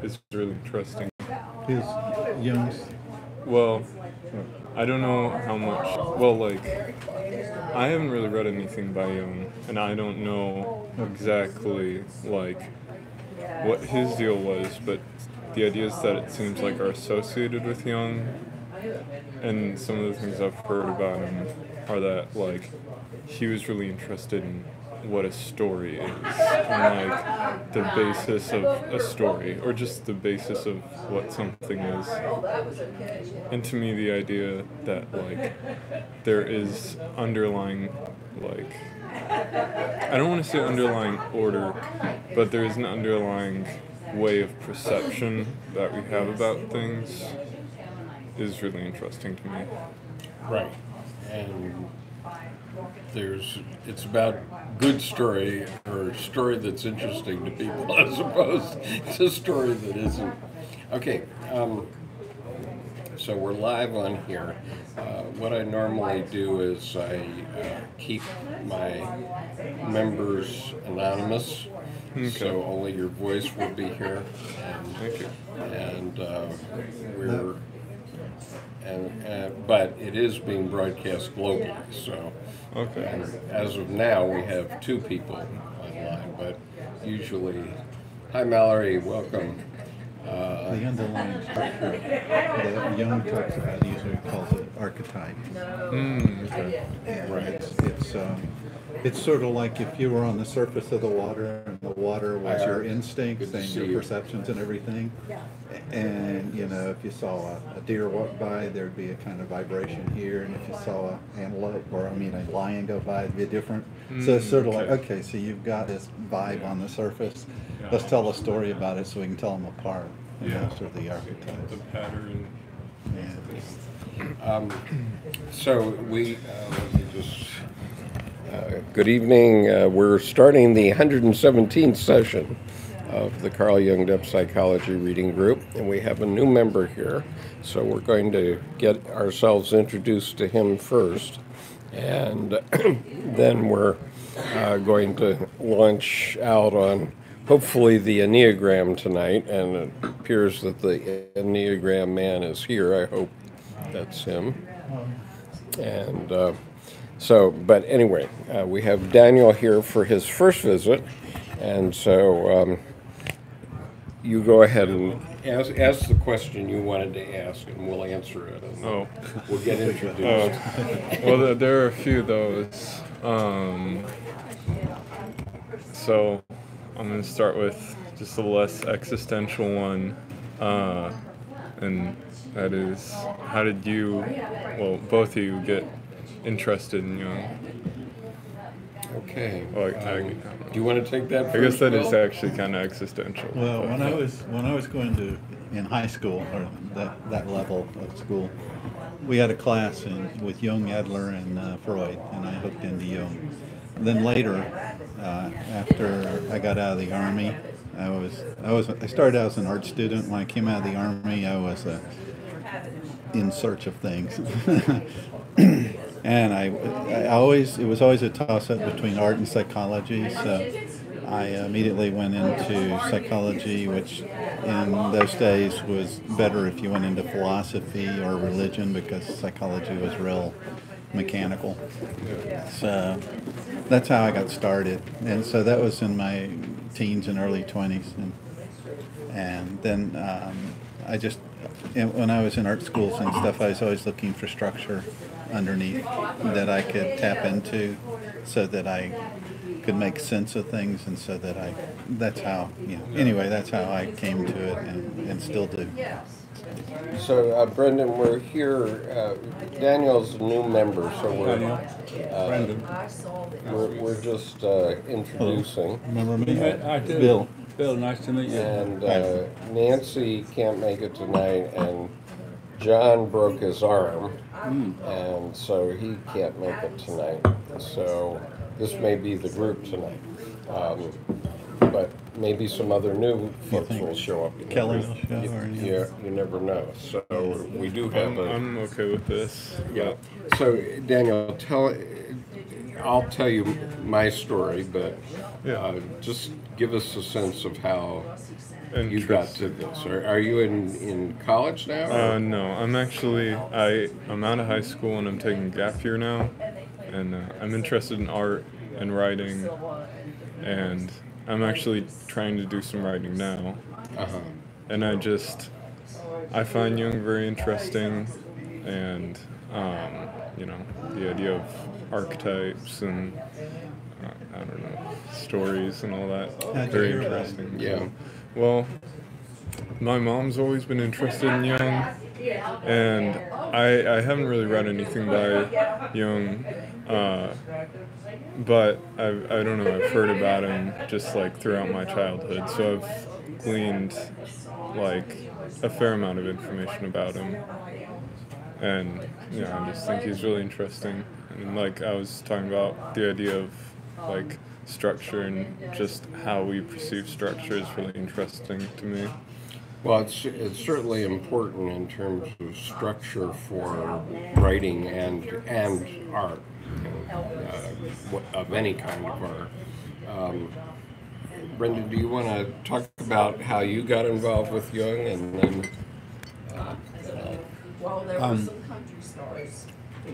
is really interesting. His Jung's. Well, I don't know how much. Well, like, I haven't really read anything by Jung, and I don't know exactly like what his deal was, but the ideas that it seems like are associated with Jung, and some of the things I've heard about him are that like he was really interested in what a story is and like the basis of a story or just the basis of what something is. And to me the idea that like there is underlying like I don't want to say underlying order, but there is an underlying way of perception that we have about things is really interesting to me. Right. And it's about good story or story that's interesting to people as opposed to story that isn't. Okay, so we're live on here. What I normally do is I keep my members anonymous, so only your voice will be here. Thank you. And but it is being broadcast globally, so. Okay. And as of now, we have 2 people online, but usually, hi Mallory, welcome. The underlying structure that Jung talks about, he usually calls it archetype. Okay. Right. It's sort of like if you were on the surface of the water and the water was your instincts and your perceptions and everything. And, you know, if you saw a deer walk by, there'd be a kind of vibration here. And if you saw an antelope or, a lion go by, it'd be different. So it's sort of like, okay, so you've got this vibe on the surface. Yeah. Let's tell a story about it so we can tell them apart. And that's sort of the archetypes. The pattern. Yeah. So we, let me just, good evening. We're starting the 117th session of the Carl Jung Depth Psychology Reading Group, and we have a new member here, so we're going to get ourselves introduced to him first, and then we're going to launch out on hopefully the Enneagram tonight, and it appears that the Enneagram man is here. I hope that's him. And but anyway, we have Daniel here for his first visit, and so you go ahead and ask the question you wanted to ask, and we'll answer it. And we'll get introduced. Well, there are a few of those. So I'm going to start with just a less existential one, and that is, how did you, well, both of you get interested in Jung? Okay. Well, do you want to take that first? I guess that is actually kind of existential. Well, when I was going to in high school or that level of school, we had a class with Jung, Adler, and Freud, and I hooked into Jung. Then later, after I got out of the Army, I started out as an art student. When I came out of the Army, I was in search of things. And it was always a toss-up between art and psychology, so I immediately went into psychology, which in those days was better if you went into philosophy or religion, because psychology was real mechanical. So that's how I got started, and so that was in my teens and early 20s, and then when I was in art schools and stuff, I was always looking for structure underneath that I could tap into so that I could make sense of things, and so that that's how I came to it and still do. So, Brendan, we're here. Daniel's a new member, so we're just introducing. Remember me? I do. Bill. Bill, nice to meet you. And Nancy can't make it tonight, and John broke his arm, and so he can't make it tonight. So this may be the group tonight. But maybe some other new folks will show up. Kelly will show, or you never know. So we do have I'm okay with this. Yeah. So Daniel, I'll tell you my story, but just give us a sense of how you got to this. Are you in college now? No, I'm actually, I'm out of high school and I'm taking a gap year now, and I'm interested in art and writing, and I'm actually trying to do some writing now. Uh-huh. And I find Jung very interesting, and the idea of archetypes and I don't know, stories and all that. How'd you Very hear about it? interesting. Yeah. Well, my mom's always been interested in Jung, and I haven't really read anything by Jung, but I don't know, I've heard about him just like throughout my childhood, so I've gleaned like a fair amount of information about him, and I just think he's really interesting. And like I was talking about, the idea of like structure and just how we perceive structure is really interesting to me. Well, it's certainly important in terms of structure for writing and art, of any kind of art. Brendan, do you want to talk about how you got involved with Jung, and then?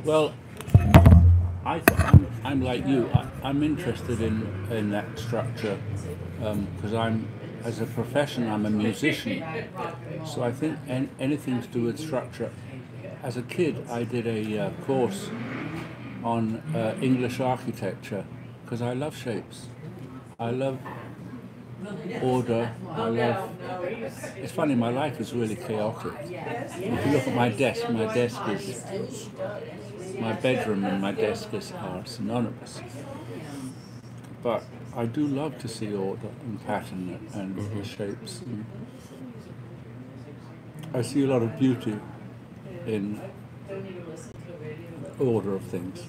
Well, I'm like you. I'm interested in that structure because as a profession, I'm a musician. So I think anything to do with structure. As a kid, I did a course on English architecture because I love shapes. I love order. It's funny, my life is really chaotic. If you look at my desk is, my bedroom and my desk are synonymous. But I do love to see order and pattern and shapes. And I see a lot of beauty in order of things.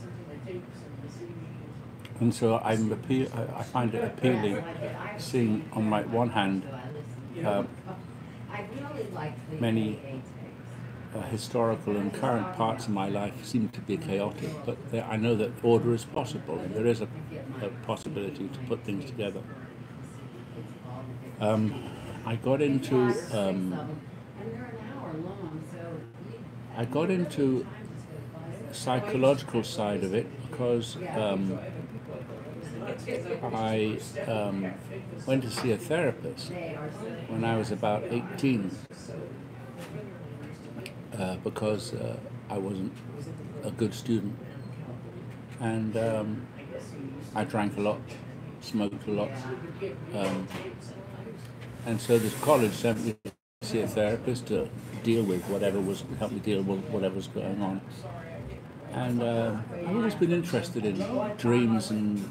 And so I find it appealing seeing on my one hand many historical and current parts of my life seem to be chaotic, but I know that order is possible, and there is a possibility to put things together. I got into psychological side of it because I went to see a therapist when I was about 18 because I wasn't a good student, and I drank a lot, smoked a lot, and so the college sent me to see a therapist to help me deal with whatever was going on. And I've always been interested in dreams and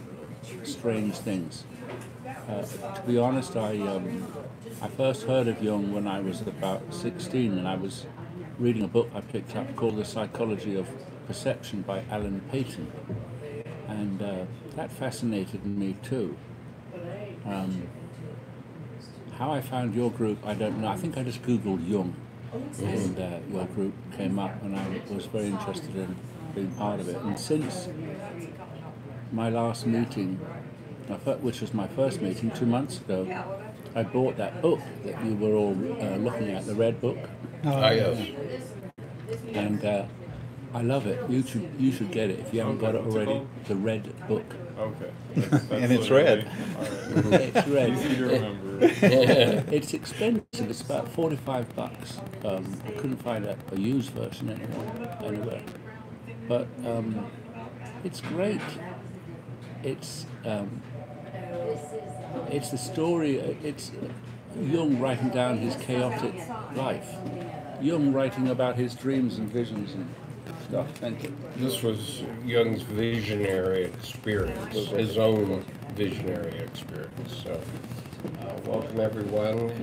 strange things. To be honest, I first heard of Jung when I was about 16, and I was reading a book I picked up called The Psychology of Perception by Alan Paton, and that fascinated me too. How I found your group, I don't know. I think I just Googled Jung, and your group came up, and I was very interested in being part of it. And since my last meeting, which was my first meeting 2 months ago, I bought that book that you were all looking at, the red book. Yes. And I love it. You should get it if you haven't got it already. The red book. Okay. And it's red. It's red. Easy to remember. It's expensive. It's about $45. I couldn't find a used version anywhere. But it's great. It's the story. It's Jung writing down his chaotic life. Jung writing about his dreams and visions and stuff. Thank you. This was Jung's visionary experience, his own visionary experience. So, welcome everyone.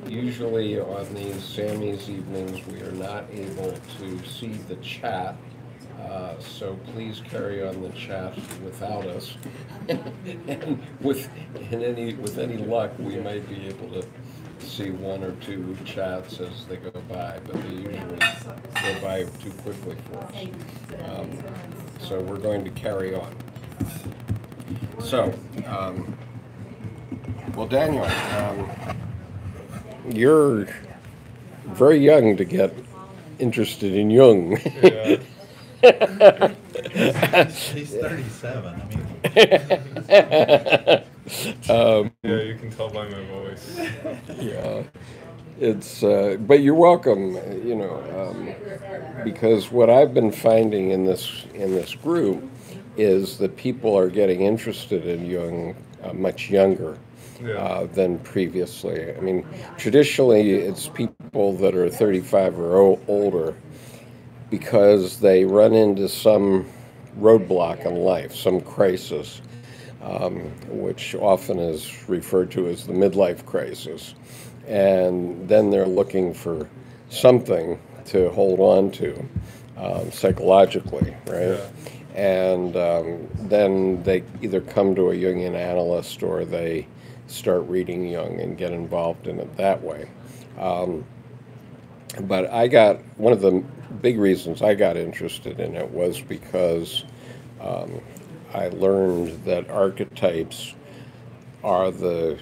Usually on these Sammy's evenings, we are not able to see the chat. So please carry on the chat without us, and with any luck, we might be able to see one or two chats as they go by, but they usually go by too quickly for us. So we're going to carry on. So Well, Daniel, you're very young to get interested in Jung. Yeah. He's 37. I mean, Yeah, you can tell by my voice. Yeah, it's but you're welcome. Because what I've been finding in this group is that people are getting interested in Jung much younger than previously. I mean, traditionally it's people that are 35 or older because they run into some roadblock in life, some crisis, which often is referred to as the midlife crisis. And then they're looking for something to hold on to psychologically, right? Yeah. And then they either come to a Jungian analyst or they start reading Jung and get involved in it that way. But one of the big reasons I got interested in it was because I learned that archetypes are the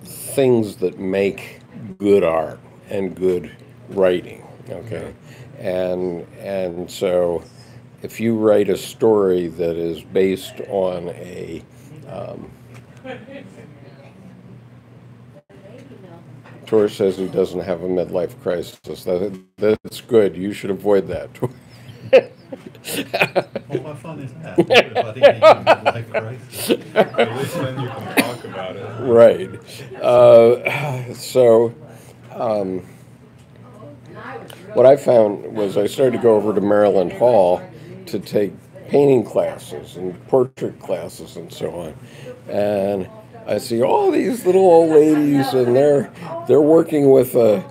things that make good art and good writing, okay? And so if you write a story that is based on a Tor says he doesn't have a midlife crisis. That's good. You should avoid that. well, what fun is that? Everybody needs a midlife crisis. At least then you can talk about it. Right. What I found was I started to go over to Maryland Hall to take painting classes and portrait classes and so on. And I see all these little old ladies, and they're working with a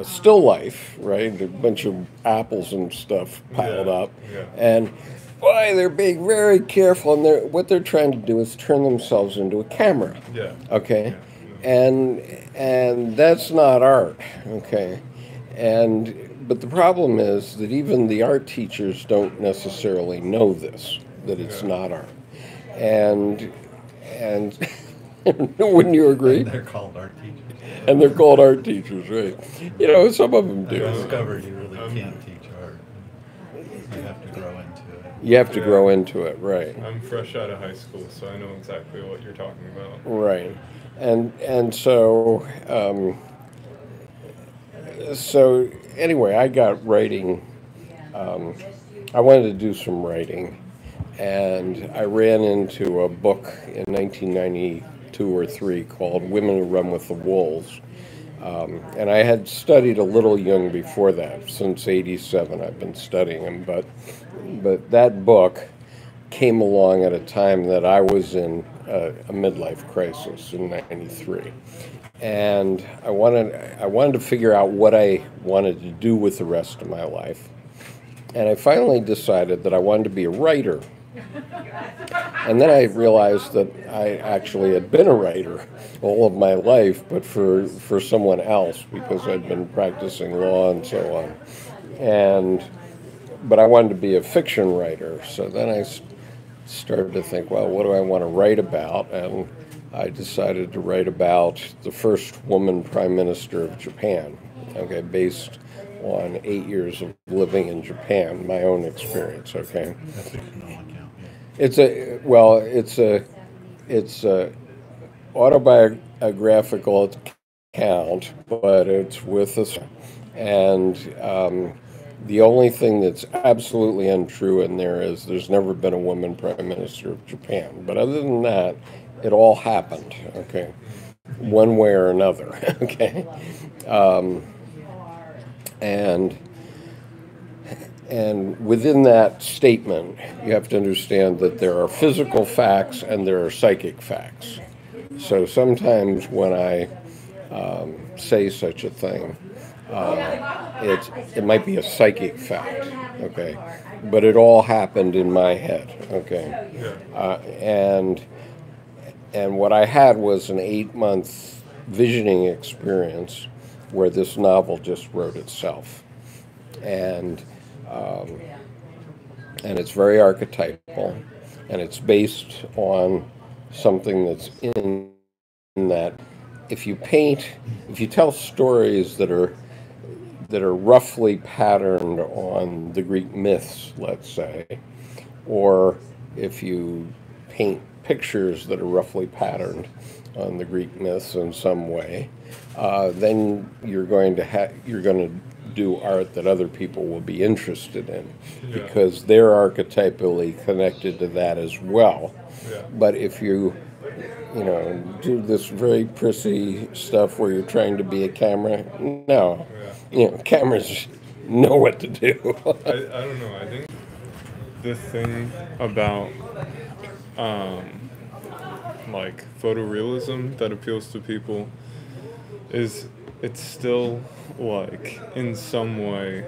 still life, right? A bunch of apples and stuff piled up, and boy, they're being very careful. And what they're trying to do is turn themselves into a camera. Yeah. Okay, and that's not art. Okay, but the problem is that even the art teachers don't necessarily know this, that it's not art. And wouldn't you agree? And they're called art teachers. And they're called art teachers, right? Some of them do. I discovered you really can't teach art. You have to grow into it. You have to grow into it, right? I'm fresh out of high school, so I know exactly what you're talking about. Right, and so anyway, I got writing. I wanted to do some writing. And I ran into a book in 1992 or 3 called Women Who Run with the Wolves. And I had studied a little Jung before that. Since '87 I've been studying him. But that book came along at a time that I was in a midlife crisis in '93. And I wanted to figure out what I wanted to do with the rest of my life. And I finally decided that I wanted to be a writer. And then I realized that I actually had been a writer all of my life, but for someone else, because I'd been practicing law and so on. But I wanted to be a fiction writer. So then I started to think, well, what do I want to write about? And I decided to write about the first woman prime minister of Japan, okay, based on 8 years of living in Japan, my own experience, okay? That's a fictional account, yeah. It's a autobiographical account, but it's with us. And the only thing that's absolutely untrue in there is there's never been a woman prime minister of Japan. But other than that, it all happened, okay? One way or another, okay? And within that statement, you have to understand that there are physical facts and there are psychic facts. So sometimes when I say such a thing, it might be a psychic fact, okay? But it all happened in my head, okay? And what I had was an 8-month visioning experience where this novel just wrote itself. And it's very archetypal, and it's based on something that's in that. If you tell stories that are roughly patterned on the Greek myths, let's say, or if you paint pictures that are roughly patterned on the Greek myths in some way, then you're going to do art that other people will be interested in, because they're archetypally connected to that as well. Yeah. But if you do this very prissy stuff where you're trying to be a camera, no, cameras know what to do. I don't know. I think the thing about like photorealism that appeals to people is it's still like in some way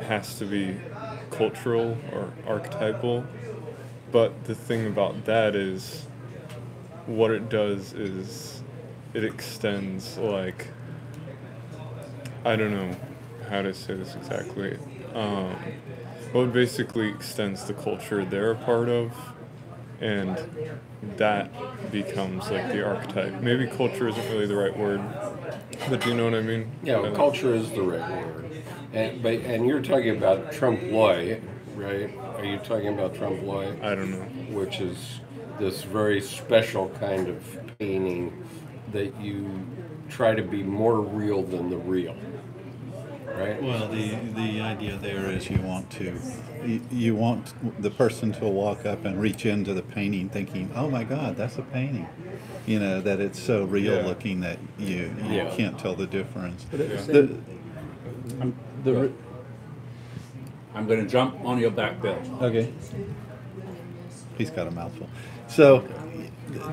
has to be cultural or archetypal, but the thing about that is what it does is it extends, like, I don't know how to say this exactly. Well, it basically extends the culture they're a part of, and that becomes like the archetype. Maybe culture isn't really the right word, but do you know what I mean? Yeah, well, culture is the right word. And you're talking about trompe-l'oeil, right? Are you talking about trompe-l'oeil? I don't know. Which is this very special kind of painting that you try to be more real than the real, right? Well, the idea there is you want the person to walk up and reach into the painting thinking, oh my God, that's a painting. That it's so real looking that you can't tell the difference. I'm going to jump on your back, Bill. Okay. He's got a mouthful. So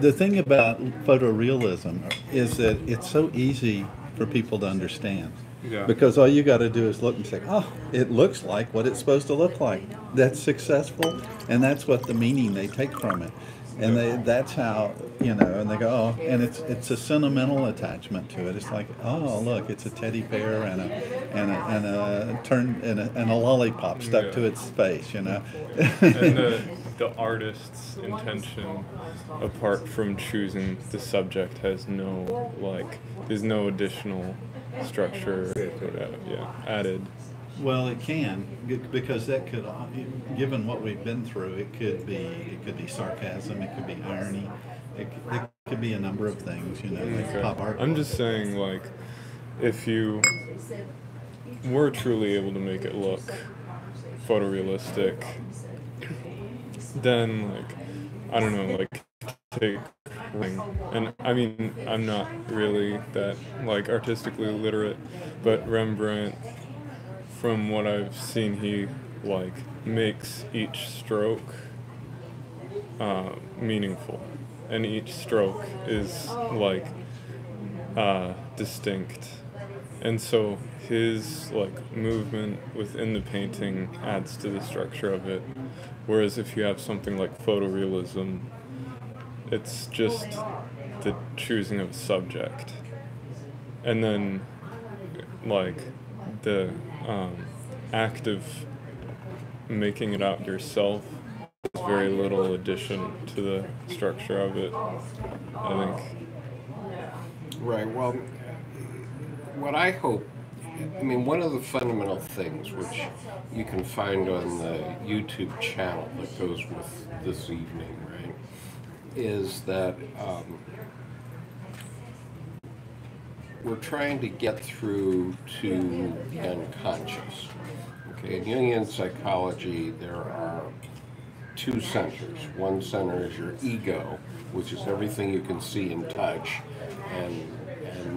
the thing about photorealism is that it's so easy for people to understand. Yeah. Because all you got to do is look and say, oh, it looks like what it's supposed to look like. That's successful, and that's what the meaning they take from it. And that's how, and they go, oh, and it's a sentimental attachment to it. It's like, oh, look, it's a teddy bear and a lollipop stuck to its face, And the artist's intention, apart from choosing the subject, has there's no additional structure added. Well, it can, because that could, given what we've been through, it could be sarcasm, it could be irony, it could be a number of things, like pop art. I'm just saying, like, if you were truly able to make it look photorealistic, then, like, I don't know, like, take and I mean, I'm not really that, like, artistically literate, but Rembrandt, from what I've seen, he like makes each stroke meaningful, and each stroke is like distinct, and so his like movement within the painting adds to the structure of it. Whereas if you have something like photorealism, it's just the choosing of a subject, and then like the act of making it out yourself is very little addition to the structure of it, I think. Right, well, what I hope, one of the fundamental things which you can find on the YouTube channel that goes with this evening, right, is that we're trying to get through to the unconscious. Okay, in Jungian psychology, there are two centers. One center is your ego, which is everything you can see and touch and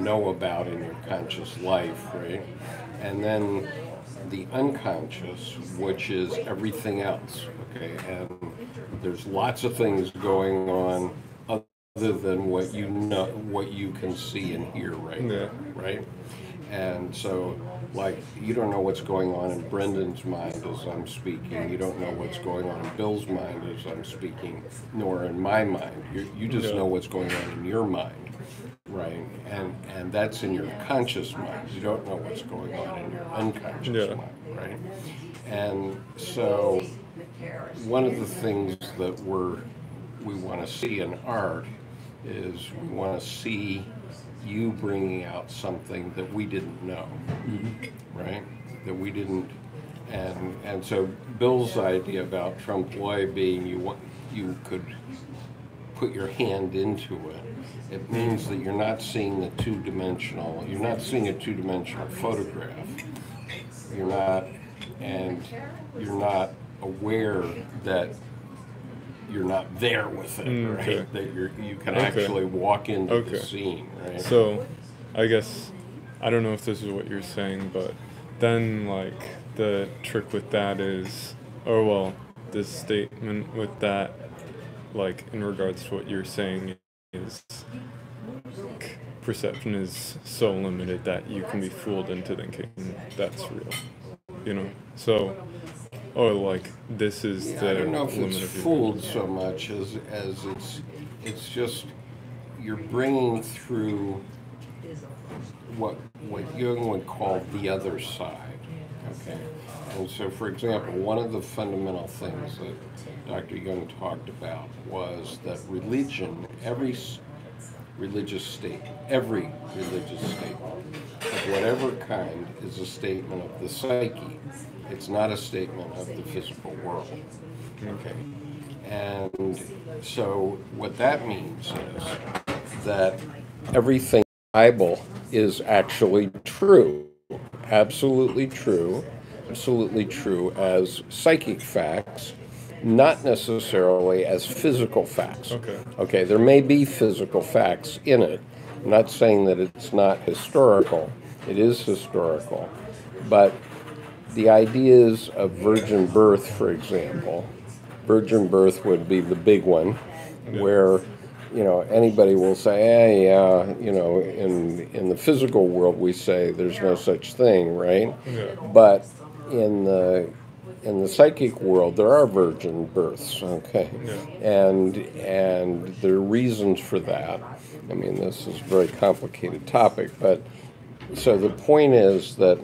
know about in your conscious life, right? And then the unconscious, which is everything else, okay? And there's lots of things going on other than what you know, what you can see and hear right now, right? And so, like, you don't know what's going on in Brendan's mind as I'm speaking. You don't know what's going on in Bill's mind as I'm speaking, nor in my mind. You just know what's going on in your mind, right? And that's in your conscious mind. You don't know what's going on in your unconscious mind, right? And so, one of the things that we want to see in art is we want to see you bringing out something that we didn't know, right? That we didn't, and so Bill's idea about trompe l'oeil being you could put your hand into it. It means that you're not seeing the two-dimensional. You're not seeing a two-dimensional photograph. You're not aware that you're not there with it, Okay. right? That you can actually walk into the scene, right? So, I guess, I don't know if this is what you're saying, but then, like, the trick with that is, this statement with that, like, in regards to what you're saying is, perception is so limited that you can be fooled into thinking that's real, you know? So, or like, this is the I don't know if limit it's of your fooled so much as it's just you're bringing through what Jung would call the other side, okay? And so, for example, one of the fundamental things that Dr. Jung talked about was that religion, every religious statement of whatever kind is a statement of the psyche. It's not a statement of the physical world. Okay. And so what that means is that everything in the Bible is actually true, absolutely true as psychic facts, not necessarily as physical facts. Okay, there may be physical facts in it. I'm not saying that it's not historical. It is historical. But the ideas of virgin birth, for example, virgin birth would be the big one, where, you know, anybody will say, hey, you know, in the physical world we say there's no such thing, right? But in the psychic world, there are virgin births, okay? And there are reasons for that. I mean, this is a very complicated topic, but so the point is that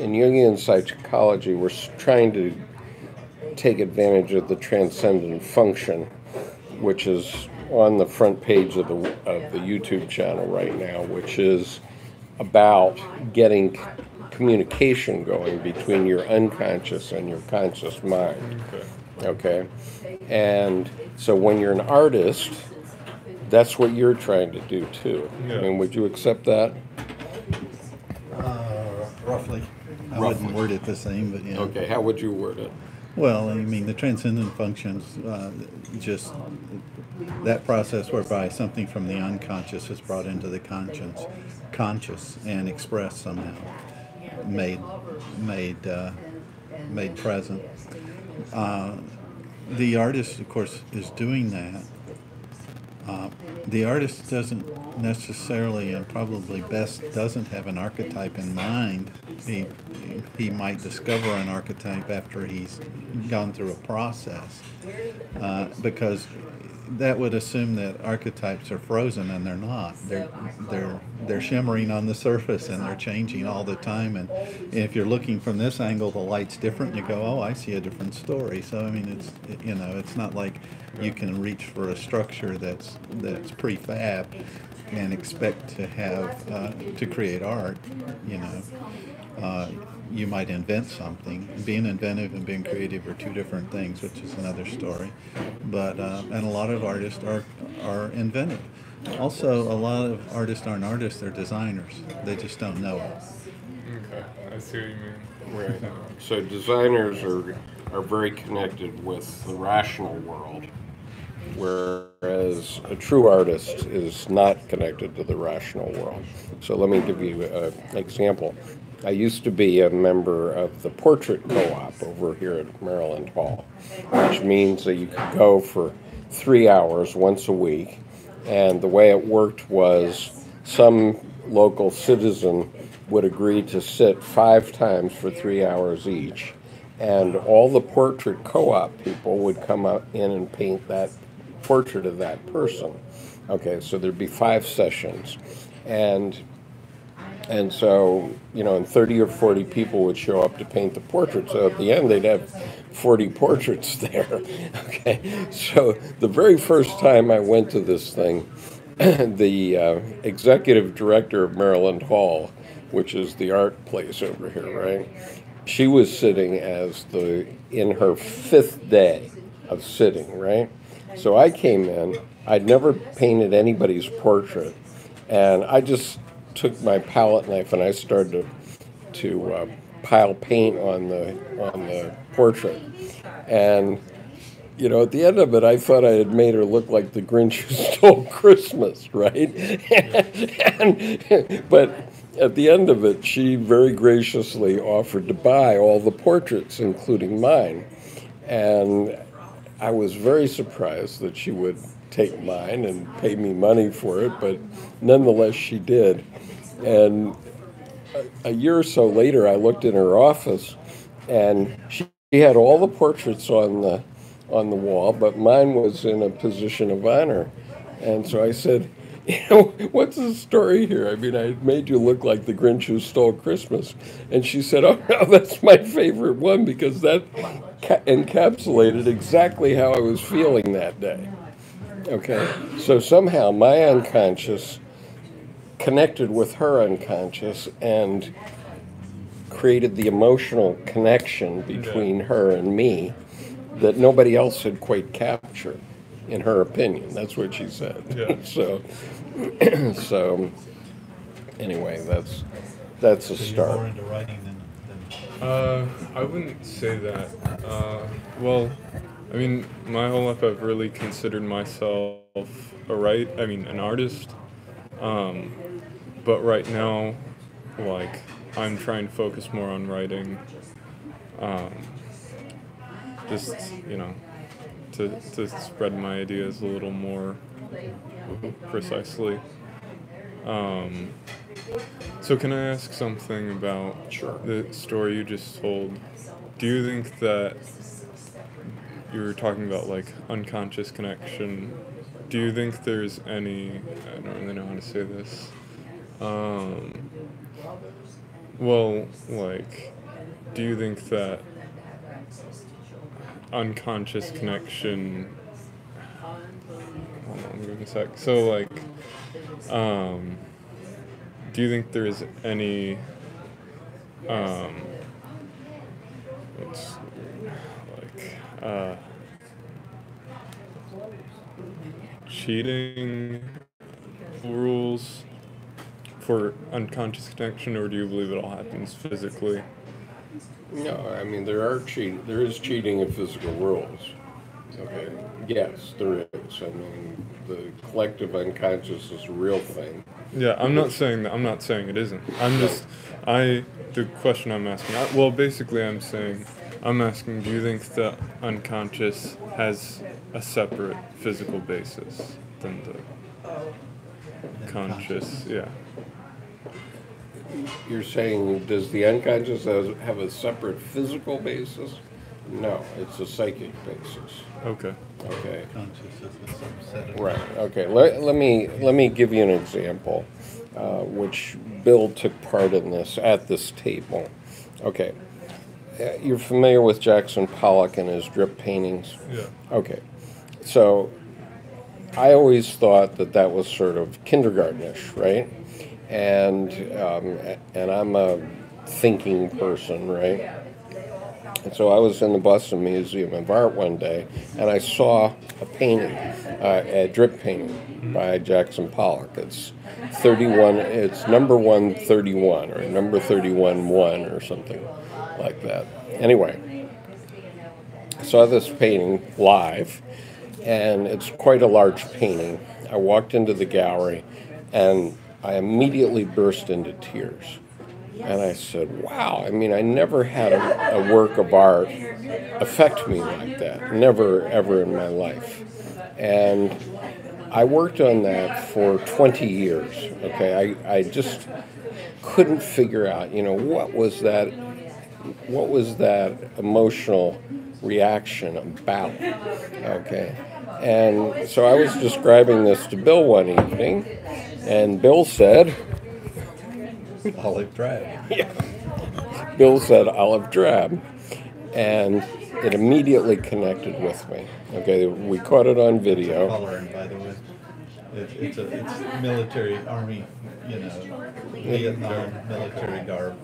in Jungian psychology, we're trying to take advantage of the transcendent function, which is on the front page of the YouTube channel right now, which is about getting communication going between your unconscious and your conscious mind. Okay? And so when you're an artist, that's what you're trying to do too. I mean, would you accept that? Roughly. I wouldn't word it the same, but yeah. Okay, how would you word it? Well, I mean, the transcendent functions, just that process whereby something from the unconscious is brought into the conscious and expressed somehow, made present. The artist, of course, is doing that. The artist doesn't necessarily, and probably best, doesn't have an archetype in mind. He might discover an archetype after he's gone through a process, because that would assume that archetypes are frozen, and they're not. They're shimmering on the surface, and they're changing all the time. And if you're looking from this angle, the light's different. You go, oh, I see a different story. So I mean, it's not like you can reach for a structure that's prefab and expect to have to create art. You might invent something. Being inventive and being creative are two different things, which is another story. But and a lot of artists are inventive. Also, a lot of artists aren't artists; they're designers. They just don't know it. Okay, I see what you mean. Right. So designers are very connected with the rational world, whereas a true artist is not connected to the rational world. So let me give you an example. I used to be a member of the portrait co-op over here at Maryland Hall, which means that you could go for 3 hours once a week, and the way it worked was some local citizen would agree to sit 5 times for 3 hours each, and all the portrait co-op people would come out in and paint that portrait of that person. Okay, so there'd be 5 sessions, and so, and 30 or 40 people would show up to paint the portrait. So at the end, they'd have 40 portraits there. Okay, so the very first time I went to this thing, the executive director of Maryland Hall, which is the art place over here, right? She was sitting in her 5th day of sitting, right? So I came in. I'd never painted anybody's portrait, and I just took my palette knife and I started to pile paint on the portrait, and at the end of it, I thought I had made her look like the Grinch who stole Christmas, right? But at the end of it, she very graciously offered to buy all the portraits, including mine. And I was very surprised that she would take mine and pay me money for it, but nonetheless, she did. And a year or so later, I looked in her office, and she had all the portraits on the wall, but mine was in a position of honor. And so I said, what's the story here? I mean, I made you look like the Grinch who stole Christmas. And she said, oh, no, that's my favorite one because that encapsulated exactly how I was feeling that day. Okay, so somehow my unconscious connected with her unconscious and created the emotional connection between her and me that nobody else had quite captured, in her opinion. That's what she said. Yeah. So anyway, that's a So you're start. more into writing than I wouldn't say that. Well, I mean, my whole life I've really considered myself an artist. But right now, like, I'm trying to focus more on writing. Just, to spread my ideas a little more precisely. So can I ask something about the story you just told? Do you think that you were talking about, like, unconscious connection? Do you think there's any, I don't really know how to say this, do you think that unconscious connection, hold on, give me a sec. So, like, do you think there's any, cheating rules for unconscious connection, or do you believe it all happens physically? No, I mean, there is cheating in physical rules. Okay. Yes, there is. I mean, the collective unconscious is a real thing. Yeah, I'm not saying that. I'm not saying it isn't. The question I'm asking, basically I'm asking, do you think the unconscious has a separate physical basis than the conscious? Yeah. You're saying, does the unconscious have a separate physical basis? No, it's a psychic basis. Okay. Okay. conscious is a subset of Right. Okay. Let me give you an example, which Bill took part in at this table. Okay. You're familiar with Jackson Pollock and his drip paintings? Yeah. Okay. So I always thought that was sort of kindergartenish, right? And I'm a thinking person, right? And so I was in the Boston Museum of Art one day, and I saw a painting, a drip painting by Jackson Pollock. It's 31. It's number 131 or number 31-1 or something like that. Anyway, I saw this painting live, and it's quite a large painting. I walked into the gallery, and I immediately burst into tears. And I said, wow, I mean, I never had a work of art affect me like that. Never, ever in my life. And I worked on that for 20 years, okay? I just couldn't figure out, what was that emotional reaction about, okay? And so I was describing this to Bill one evening, and Bill said, olive drab. yeah. Bill said olive drab, and it immediately connected with me. Okay, we caught it on video. Coloring, by the way. It's military, army, Vietnam military garb.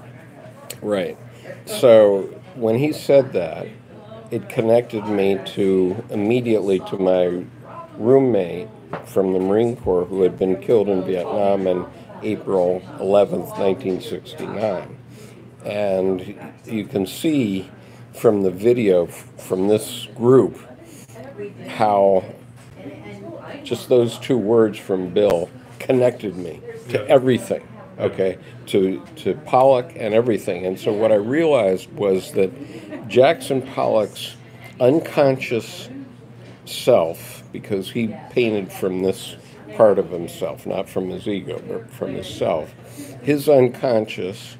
Right. So when he said that, it connected me immediately to my roommate from the Marine Corps who had been killed in Vietnam on April 11th, 1969. And you can see from the video from this group how just those two words from Bill connected me to everything, okay, to Pollock and everything. And so what I realized was that Jackson Pollock's unconscious self, because he painted from this part of himself, not from his ego, but from his self, his unconscious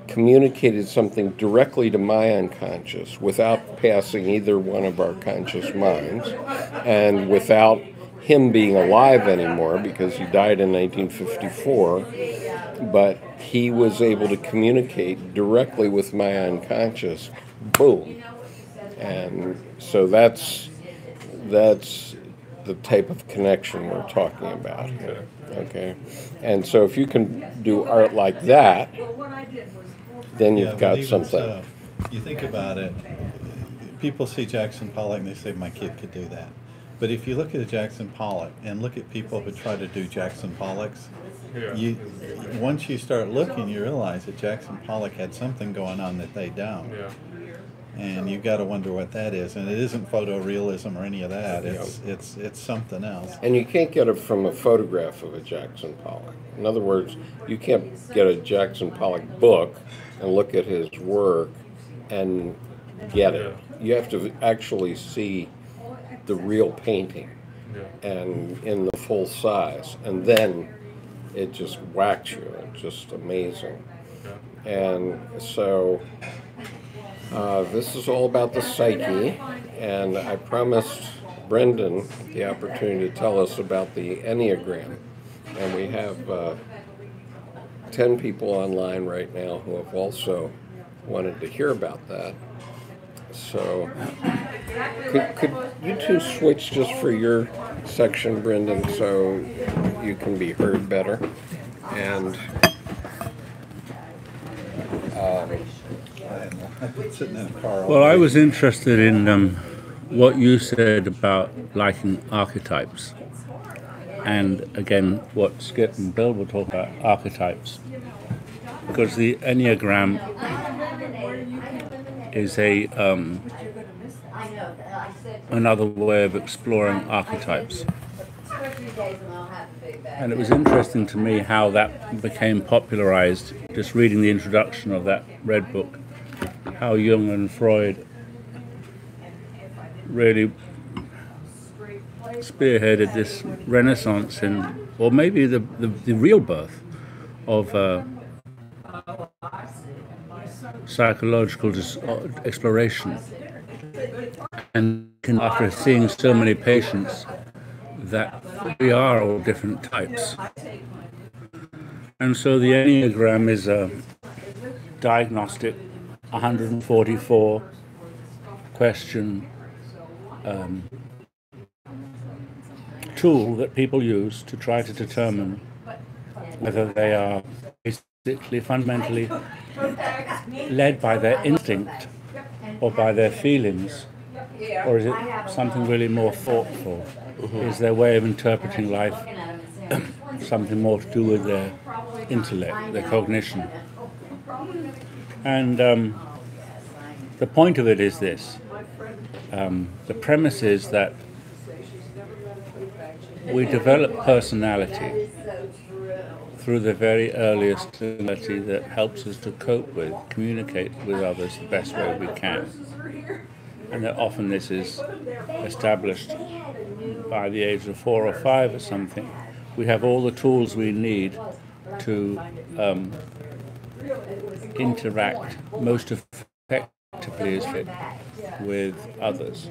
communicated something directly to my unconscious without passing either one of our conscious minds and without him being alive anymore because he died in 1954, but he was able to communicate directly with my unconscious. Boom. And so that's the type of connection we're talking about here. Okay? And so if you can do art like that, then you've got something. So, you think about it, people see Jackson Pollock and they say, my kid could do that. But if you look at a Jackson Pollock and look at people who try to do Jackson Pollocks, once you start looking, you realize that Jackson Pollock had something going on that they don't. Yeah. And you've got to wonder what that is. And it isn't photorealism or any of that. It's something else. And you can't get it from a photograph of a Jackson Pollock. In other words, you can't get a Jackson Pollock book and look at his work and get it. You have to actually see the real painting and in the full size. And then it just whacks you. It's just amazing. And so this is all about the psyche, and I promised Brendan the opportunity to tell us about the Enneagram. And we have 10 people online right now who have also wanted to hear about that. So could you two switch just for your section, Brendan, so you can be heard better? And Sitting in a car. Well, I was interested in what you said about liking archetypes, and again, what Skip and Bill were talking about, archetypes, because the Enneagram is another way of exploring archetypes. And it was interesting to me how that became popularized, just reading the introduction of that red book, how Jung and Freud really spearheaded this renaissance or maybe the real birth of psychological exploration. And after seeing so many patients, that we are all different types. And so the Enneagram is a diagnostic 144 question tool that people use to try to determine whether they are basically fundamentally led by their instinct or by their feelings, or is it something really more thoughtful? Is their way of interpreting life something more to do with their intellect, their cognition? And the point of it is this. The premise is that we develop personality through the very earliest ability that helps us to cope with, communicate with others the best way we can. And that often this is established by the age of 4 or 5 or something. We have all the tools we need to interact most effectively with others.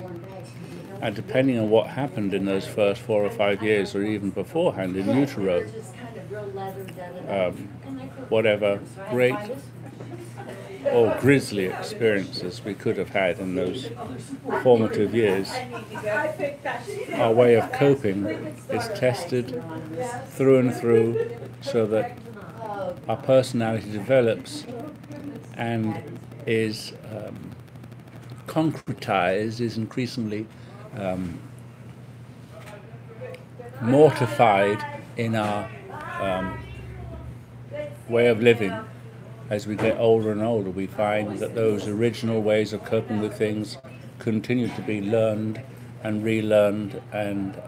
And depending on what happened in those first 4 or 5 years, or even beforehand in utero, whatever great or grisly experiences we could have had in those formative years, our way of coping is tested through and through so that our personality develops and is concretized, is increasingly mortified in our way of living. As we get older and older, we find that those original ways of coping with things continue to be learned and relearned and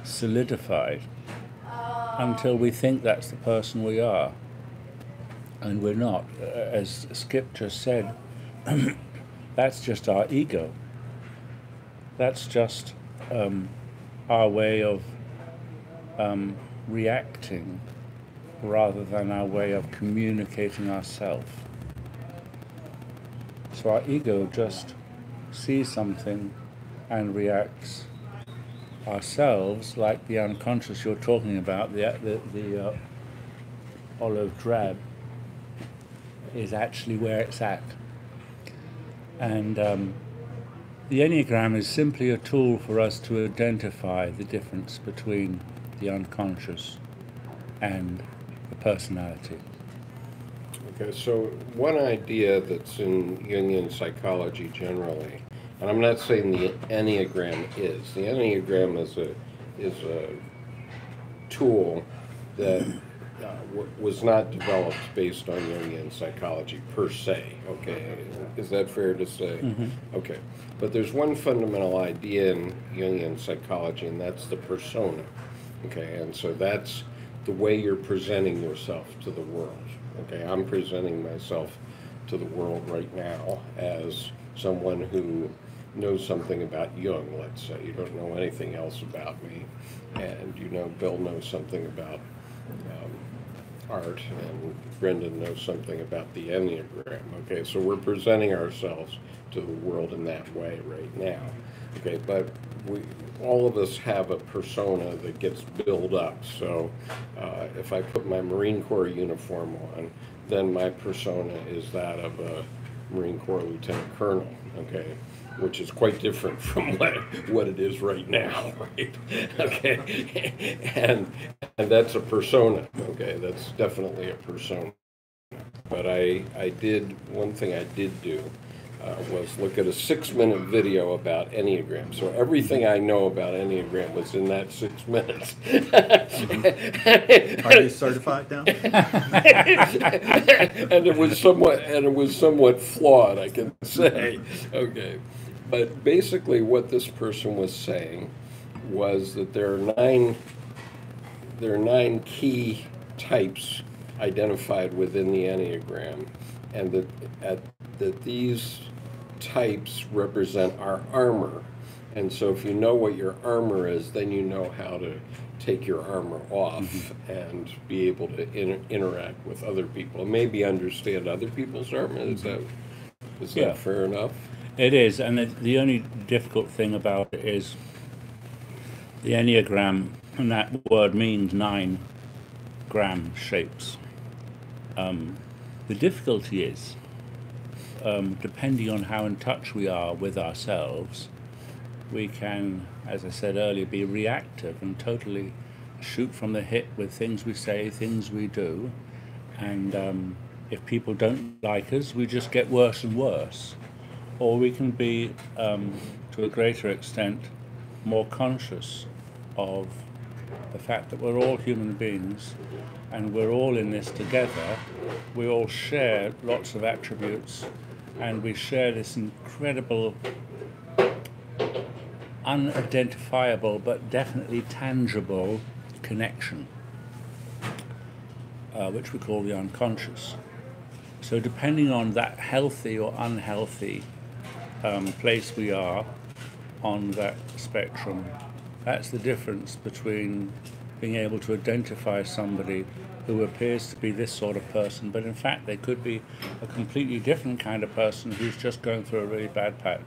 solidified until we think that's the person we are. And we're not. As Skip just said, that's just our ego. That's just our way of reacting rather than our way of communicating ourselves. So our ego just sees something and reacts. Ourselves, like the unconscious you're talking about, the olive drab, is actually where it's at. And the Enneagram is simply a tool for us to identify the difference between the unconscious and the personality. Okay, so one idea that's in Jungian psychology generally, and I'm not saying the Enneagram is. The Enneagram is a tool that was not developed based on Jungian psychology per se. Okay, is that fair to say? Mm-hmm. Okay, but there's one fundamental idea in Jungian psychology, and that's the persona. Okay, and so that's the way you're presenting yourself to the world. Okay, I'm presenting myself to the world right now as someone who knows something about Jung, let's say. You don't know anything else about me, and you know Bill knows something about art, and Brendan knows something about the Enneagram. Okay, so we're presenting ourselves to the world in that way right now. Okay, but all of us have a persona that gets built up. So if I put my Marine Corps uniform on, then my persona is that of a Marine Corps lieutenant colonel, okay, which is quite different from what it is right now, right? Okay, and that's a persona, okay, that's definitely a persona. But one thing I did do was look at a 6-minute video about Enneagram. So everything I know about Enneagram was in that 6 minutes. Are you certified now? and it was somewhat flawed, I can say. Okay, but basically, what this person was saying was that there are nine key types identified within the Enneagram, and that these types represent our armor. And so if you know what your armor is, then you know how to take your armor off and be able to interact with other people and maybe understand other people's armor. Is that fair enough? It is, and the only difficult thing about it is the Enneagram, and that word means 9 gram shapes. The difficulty is, depending on how in touch we are with ourselves, we can, as I said earlier, be reactive and totally shoot from the hip with things we say, things we do, and if people don't like us, we just get worse and worse. Or we can be, to a greater extent, more conscious of the fact that we're all human beings and we're all in this together. We all share lots of attributes, and we share this incredible, unidentifiable but definitely tangible connection, which we call the unconscious. So depending on that healthy or unhealthy place we are on that spectrum, that's the difference between being able to identify somebody who appears to be this sort of person, but in fact they could be a completely different kind of person who's just going through a really bad patch.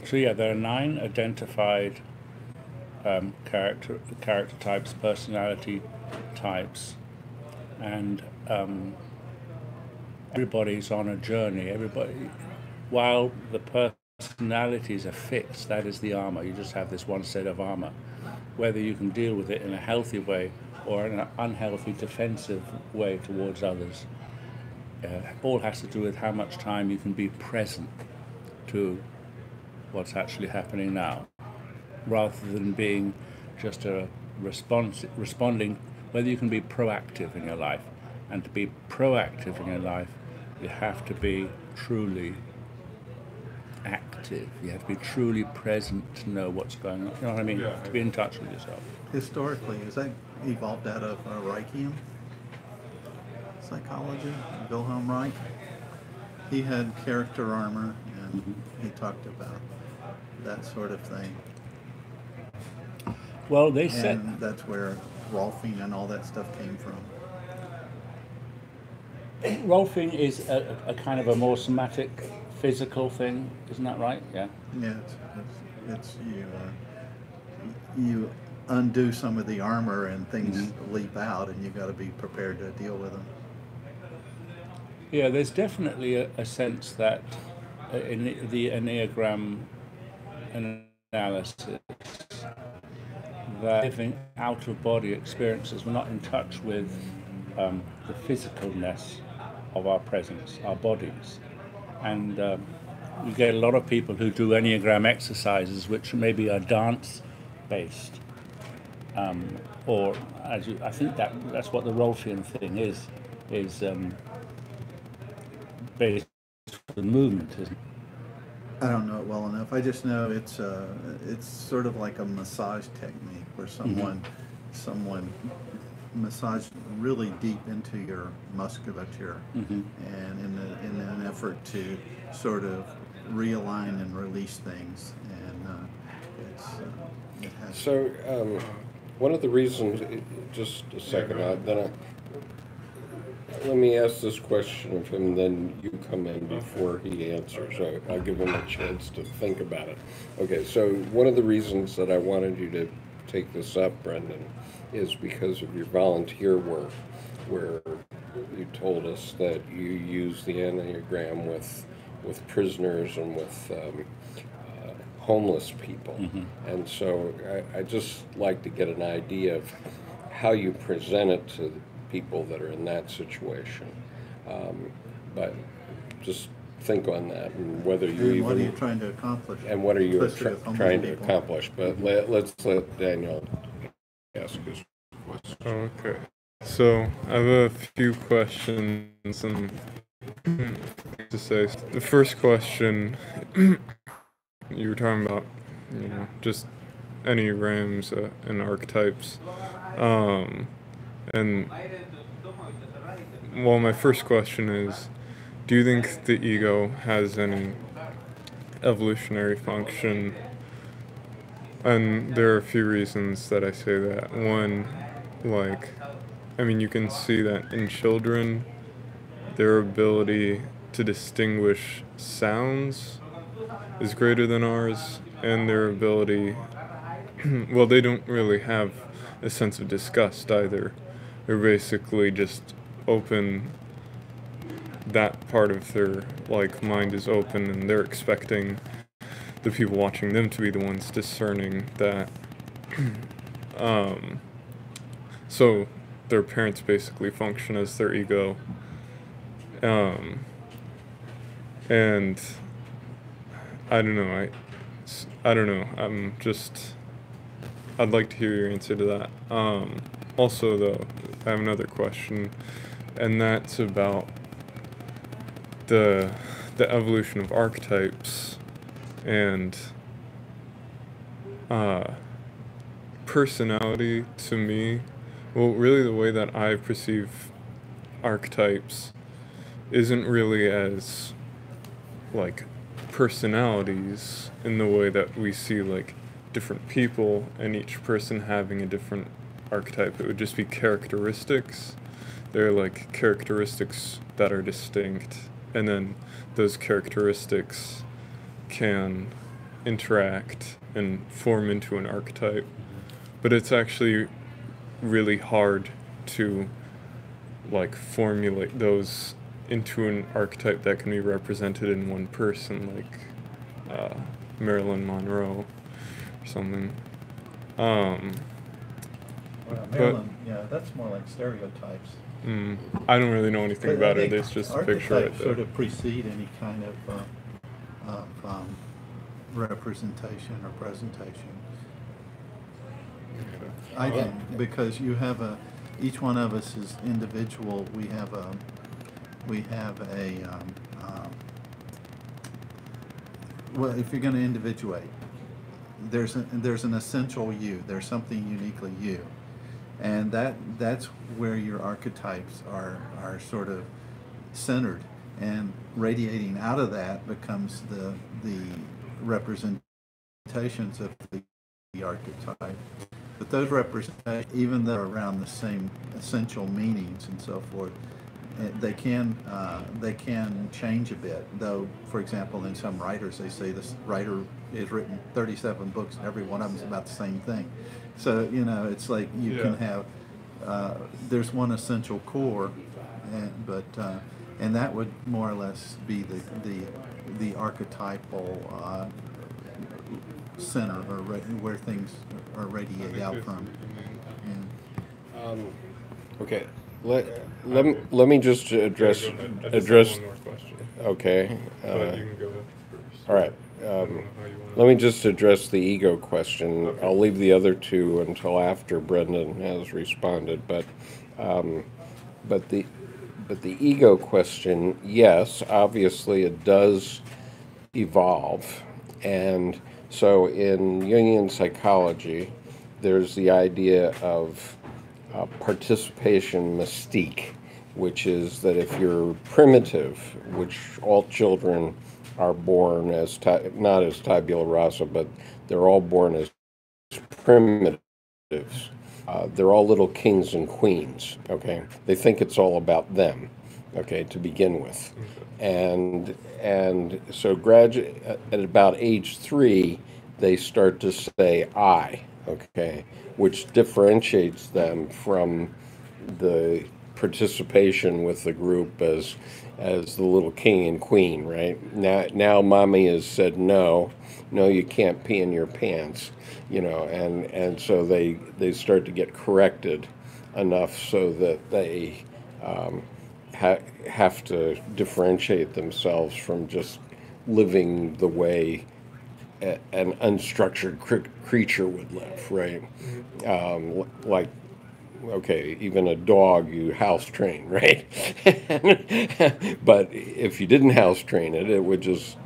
So yeah, there are 9 identified character types, personality types, and everybody's on a journey. Everybody, while the personalities are fixed, that is the armor. You just have this one set of armor. Whether you can deal with it in a healthy way or in an unhealthy, defensive way towards others, all has to do with how much time you can be present to what's actually happening now, rather than being just a responding, whether you can be proactive in your life. And to be proactive in your life, you have to be truly active. You have to be truly present to know what's going on. You know what I mean? Yeah. To be in touch with yourself. Historically, has that evolved out of Reichian psychology? Wilhelm Reich? He had character armor, and he talked about that sort of thing. Well, they said... And that's where Rolfing and all that stuff came from. Rolfing is a kind of a more somatic, physical thing, isn't that right? Yeah. Yeah, it's you undo some of the armor and things leap out, and you got to be prepared to deal with them. Yeah, there's definitely a sense that in the Enneagram analysis, that living out-of-body experiences, we're not in touch with the physicalness of our presence, our bodies. And you get a lot of people who do Enneagram exercises which maybe are dance-based. Or, I think that's what the Rolfian thing is based on movement, isn't it? I don't know it well enough. I just know it's sort of like a massage technique where someone massaged really deep into your musculature, and in an effort to sort of realign and release things, and it has. So one of the reasons, just a second, let me ask this question of him, then you come in before he answers. So I'll give him a chance to think about it. Okay, so one of the reasons that I wanted you to take this up, Brendan, is because of your volunteer work, where you told us that you use the Enneagram with prisoners and with homeless people. And so I just like to get an idea of how you present it to the people that are in that situation. But just think on that, and whether you And what are you trying to accomplish? And what are you Especially with homeless trying to people. accomplish? But let's let Daniel ask his question. Okay. So I have a few questions and to say. The first question, you were talking about, just Enneagrams and archetypes. And well, my first question is, do you think the ego has any evolutionary function? And there are a few reasons that I say that. One, you can see that in children, their ability to distinguish sounds is greater than ours, and their ability, well, they don't really have a sense of disgust either. They're basically just open, that part of their mind is open, and they're expecting the people watching them to be the ones discerning that. So their parents basically function as their ego. And I don't know, I don't know, I'd like to hear your answer to that. Also though, I have another question, and that's about the evolution of archetypes and personality. To me, well, really the way that I perceive archetypes isn't really as personalities in the way that we see different people and each person having a different archetype. It would just be characteristics. They're characteristics that are distinct, and then those characteristics can interact and form into an archetype, but it's actually really hard to like formulate those into an archetype that can be represented in one person, like Marilyn Monroe or something. Marilyn, yeah, that's more like stereotypes. I don't really know anything about it. It's just a picture right there. Sort of precede any kind of representation or presentation. I think because you have each one of us is individual. We have a well, if you're going to individuate, there's an essential you. There's something uniquely you, and that's where your archetypes are sort of centered, and radiating out of that becomes the representations of the archetype. But those representations, even though they're around the same essential meanings and so forth, they can change a bit. Though, for example, in some writers, they say this writer has written 37 books, and every one of them is about the same thing. So it's like you can have there's one essential core, and that would more or less be the archetypal center, or where things are radiated out from. Okay. Let me just address. One more question. Okay. But you can go ahead first. All right. Let me just address the ego question. Okay. I'll leave the other two until after Brendan has responded. But the ego question, yes, obviously it does evolve, and so in Jungian psychology, there's the idea of participation mystique, which is that if you're primitive, which all children are born as, not as tabula rasa, but they're all born as primitives. They're all little kings and queens, okay? They think it's all about them, okay, to begin with. And so at about age 3, they start to say I, okay, which differentiates them from the participation with the group as the little king and queen, right? Now mommy has said no, you can't pee in your pants, and so they start to get corrected enough so that they have to differentiate themselves from just living the way an unstructured creature would live, right? Like, okay, even a dog you house train, right? But if you didn't house train it, it would just...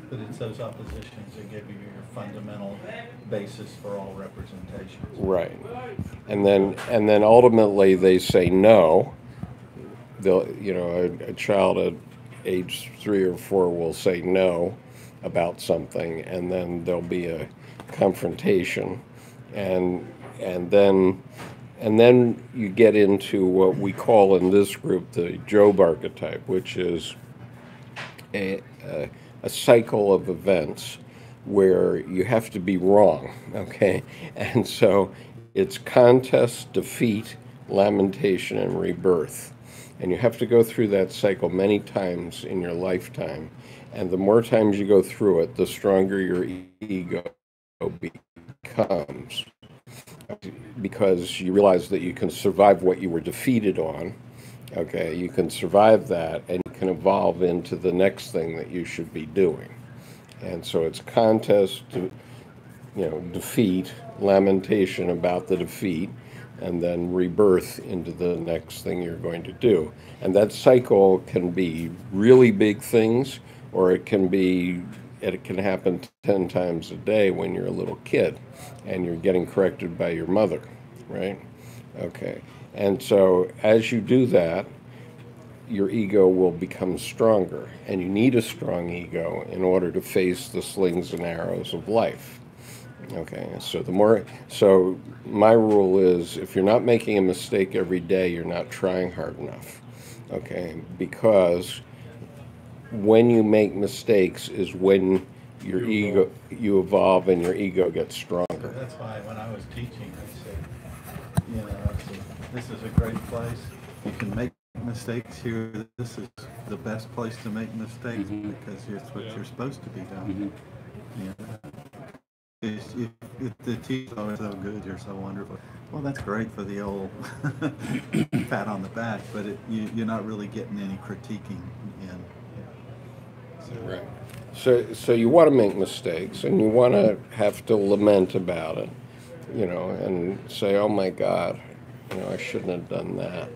But it's those oppositions that give you your fundamental basis for all representations. Right. And then ultimately they say no. They'll, a child at age 3 or 4 will say no about something, and then there'll be a confrontation, and then you get into what we call in this group the Job archetype, which is a cycle of events where you have to be wrong, okay? And so it's contest, defeat, lamentation, and rebirth. And you have to go through that cycle many times in your lifetime. And the more times you go through it, the stronger your ego becomes. Because you realize that you can survive what you were defeated on. Okay, you can survive that, and you can evolve into the next thing that you should be doing. And so it's contest, defeat, lamentation about the defeat, and then rebirth into the next thing you're going to do. And that cycle can be really big things, or it can happen 10 times a day when you're a little kid and you're getting corrected by your mother, right? Okay. And so as you do that, your ego will become stronger, and you need a strong ego in order to face the slings and arrows of life. Okay, so my rule is, if you're not making a mistake every day, you're not trying hard enough. Okay, because when you make mistakes is when your you evolve and your ego gets stronger. That's why when I was teaching, I said, you know, I said, this is a great place. You can make mistakes here. This is the best place to make mistakes because it's what you're supposed to be doing. You know? If the teacher's always so good, you're so wonderful. Well, that's great for the old pat on the back, but you're not really getting any critiquing in. Right. So you want to make mistakes, and you want to have to lament about it, you know, and say, "Oh my God, you know, I shouldn't have done that."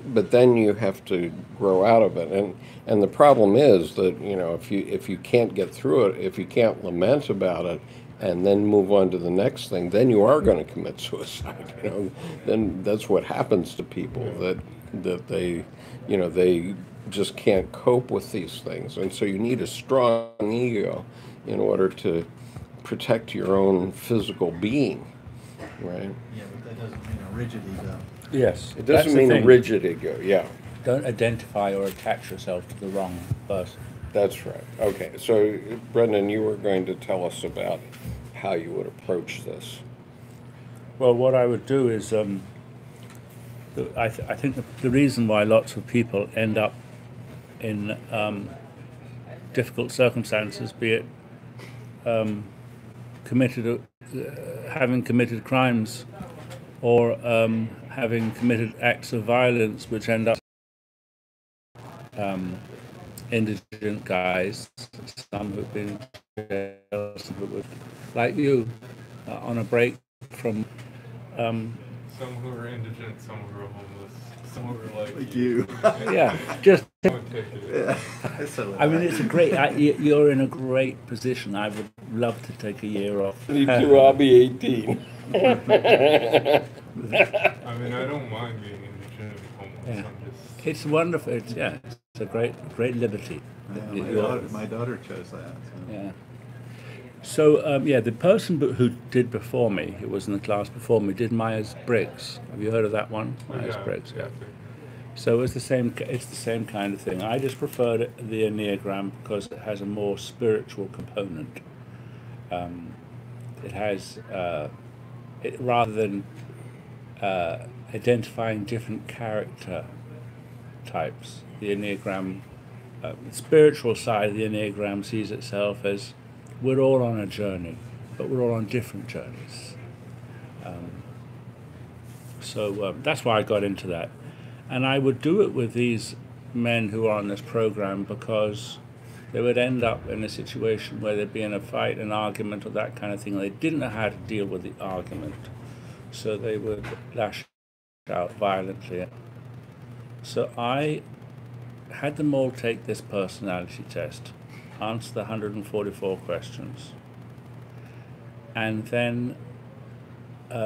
But then you have to grow out of it, and the problem is that, you know, if you can't get through it, if you can't lament about it, and then move on to the next thing, then you are going to commit suicide. You know, then that's what happens to people, that they, you know, they just can't cope with these things, and so you need a strong ego in order to protect your own physical being, right? Yeah, but that doesn't mean a rigid ego. Yes. It doesn't mean a rigid ego, yeah. Don't identify or attach yourself to the wrong person. That's right. Okay, so Brendan, you were going to tell us about how you would approach this. Well, what I would do is, I think the reason why lots of people end up in difficult circumstances, be it having committed crimes or having committed acts of violence which end up indigent guys, some who've been in jail, some who would, like you, on a break from... some who are indigent, some who are homeless, some who are like you. Yeah, just... Yeah. I mean, it's a great... you're in a great position. I would love to take a year off. Me too, I'll be 18. I mean, I don't mind being indigent and homeless. Yeah. I'm just... It's wonderful. It's a great liberty. Yeah, my daughter chose that. So. Yeah. So, the person who did before me, who was in the class before me, did Myers-Briggs. Have you heard of that one? Myers-Briggs, yeah. So it's the same kind of thing. I just preferred the Enneagram because it has a more spiritual component. It has, rather than identifying different character types, the Enneagram, the spiritual side of the Enneagram sees itself as we're all on a journey, but we're all on different journeys. So that's why I got into that. And I would do it with these men who are on this program because they would end up in a situation where they'd be in a fight, an argument, or that kind of thing. They didn't know how to deal with the argument, so they would lash out violently. So I had them all take this personality test, answer the 144 questions, and then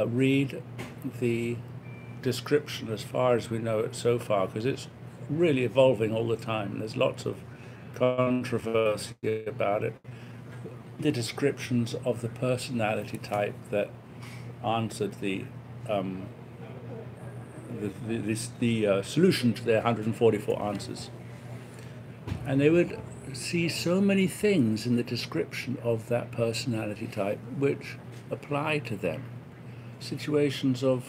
read the description as far as we know it so far, because it's really evolving all the time. There's lots of controversy about it. The descriptions of the personality type that answered the solution to their 144 answers. And they would see so many things in the description of that personality type which apply to them. Situations of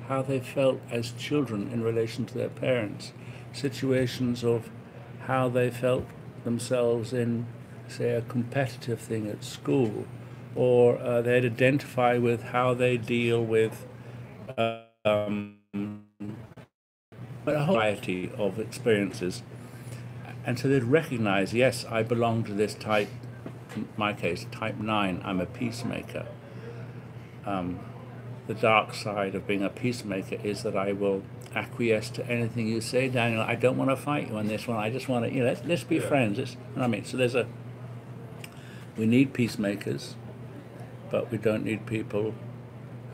how they felt as children in relation to their parents. Situations of how they felt themselves in, say, a competitive thing at school. Or they'd identify with how they deal with a variety of experiences. And so they'd recognize, yes, I belong to this type, in my case, type 9, I'm a peacemaker. The dark side of being a peacemaker is that I will acquiesce to anything you say, Daniel. I don't want to fight you on this one. I just want to, let's be friends. You know what I mean? So we need peacemakers, but we don't need people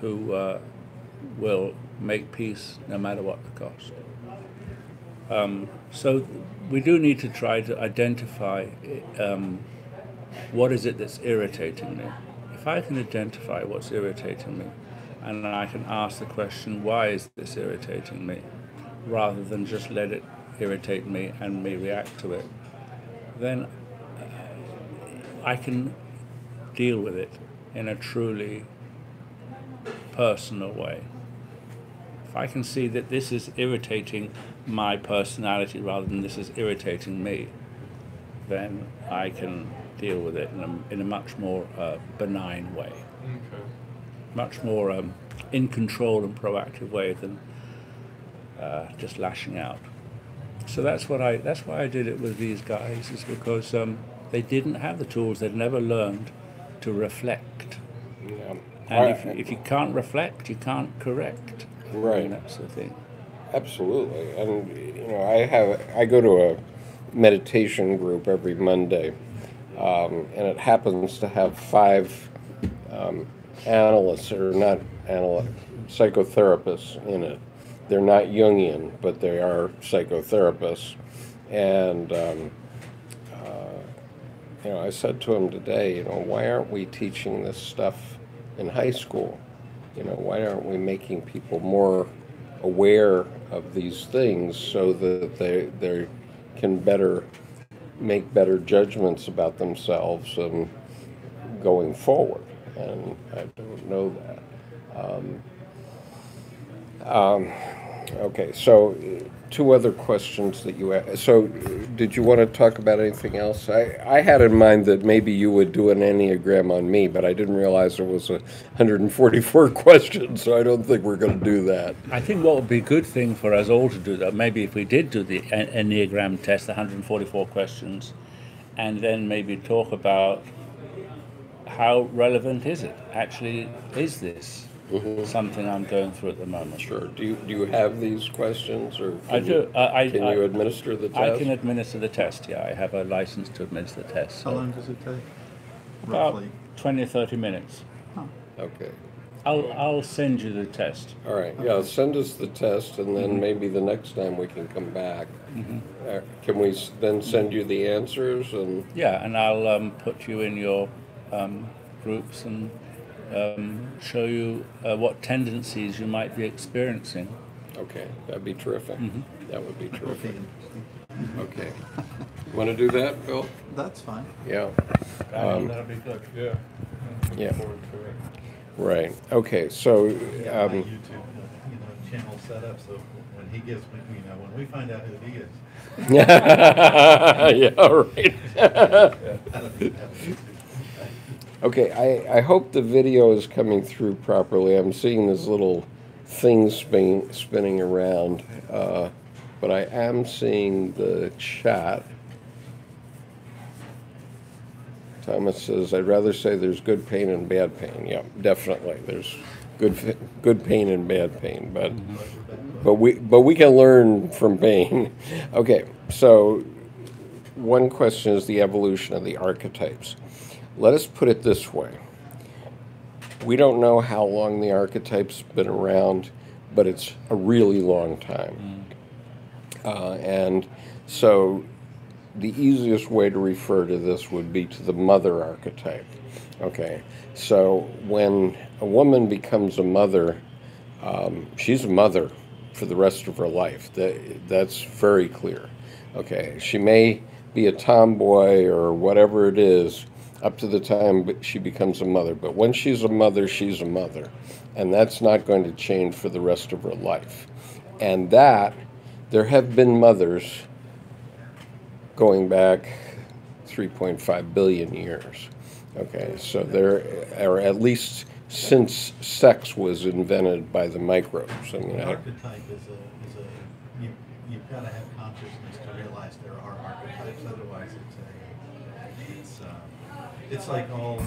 who will make peace no matter what the cost. So we do need to try to identify what is it that's irritating me. If I can identify what's irritating me, and I can ask the question, why is this irritating me, rather than just let it irritate me and me react to it, then I can deal with it in a truly personal way. If I can see that this is irritating my personality rather than this is irritating me, then I can deal with it in a much more benign way. Okay. Much more in control and proactive way than just lashing out. So that's why I did it with these guys, is because they didn't have the tools. They'd never learned to reflect. Yeah. And if you can't reflect, you can't correct. Right. And that's the thing. Absolutely. And I go to a meditation group every Monday, and it happens to have 5 analysts, or not analysts, psychotherapists in it. They're not Jungian, but they are psychotherapists. And I said to him today, why aren't we teaching this stuff in high school? Why aren't we making people more aware of these things so that they can make better judgments about themselves and going forward? And I don't know that. Okay, so 2 other questions that you asked. So did you want to talk about anything else? I had in mind that maybe you would do an Enneagram on me, but I didn't realize it was 144 questions, so I don't think we're going to do that. I think what would be a good thing for us all to do, that maybe if we did do the Enneagram test, the 144 questions, and then maybe talk about how relevant is it? Actually, is this something I'm going through at the moment? Sure. Do you have these questions, or I do. Can you administer the test? I can administer the test. Yeah, I have a license to administer the test. How long does it take? About Roughly. 20 or 30 minutes. Okay. I'll send you the test. All right. Yeah. Send us the test, and then maybe the next time we can come back. Can we then send you the answers? And Yeah, and I'll put you in your groups and show you what tendencies you might be experiencing. okay, that'd be terrific. That would be terrific. Okay. Want to do that, Bill? That's fine. Yeah. That'll be good. Yeah. Yeah. Right. Okay. So. Yeah, my YouTube, channel set up so when he gives me, when we find out who he is. Yeah. Right. Okay. I hope the video is coming through properly. I'm seeing this little thing spinning around, but I am seeing the chat. Thomas says, I'd rather say there's good pain and bad pain. Yeah, definitely. There's good pain and bad pain, but we can learn from pain. Okay, so one question is the evolution of the archetypes. Let us put it this way. We don't know how long the archetypes been around, but it's a really long time. And so the easiest way to refer to this would be to the mother archetype. Okay, so when a woman becomes a mother, she's a mother for the rest of her life. That's very clear. Okay, she may be a tomboy or whatever it is up to the time she becomes a mother, but when she's a mother, she's a mother, and that's not going to change for the rest of her life. And that there have been mothers going back 3.5 billion years. Okay, so there are, at least since sex was invented by the microbes. I mean, An archetype you've got to have consciousness to realize there are archetypes. Otherwise, it's like all.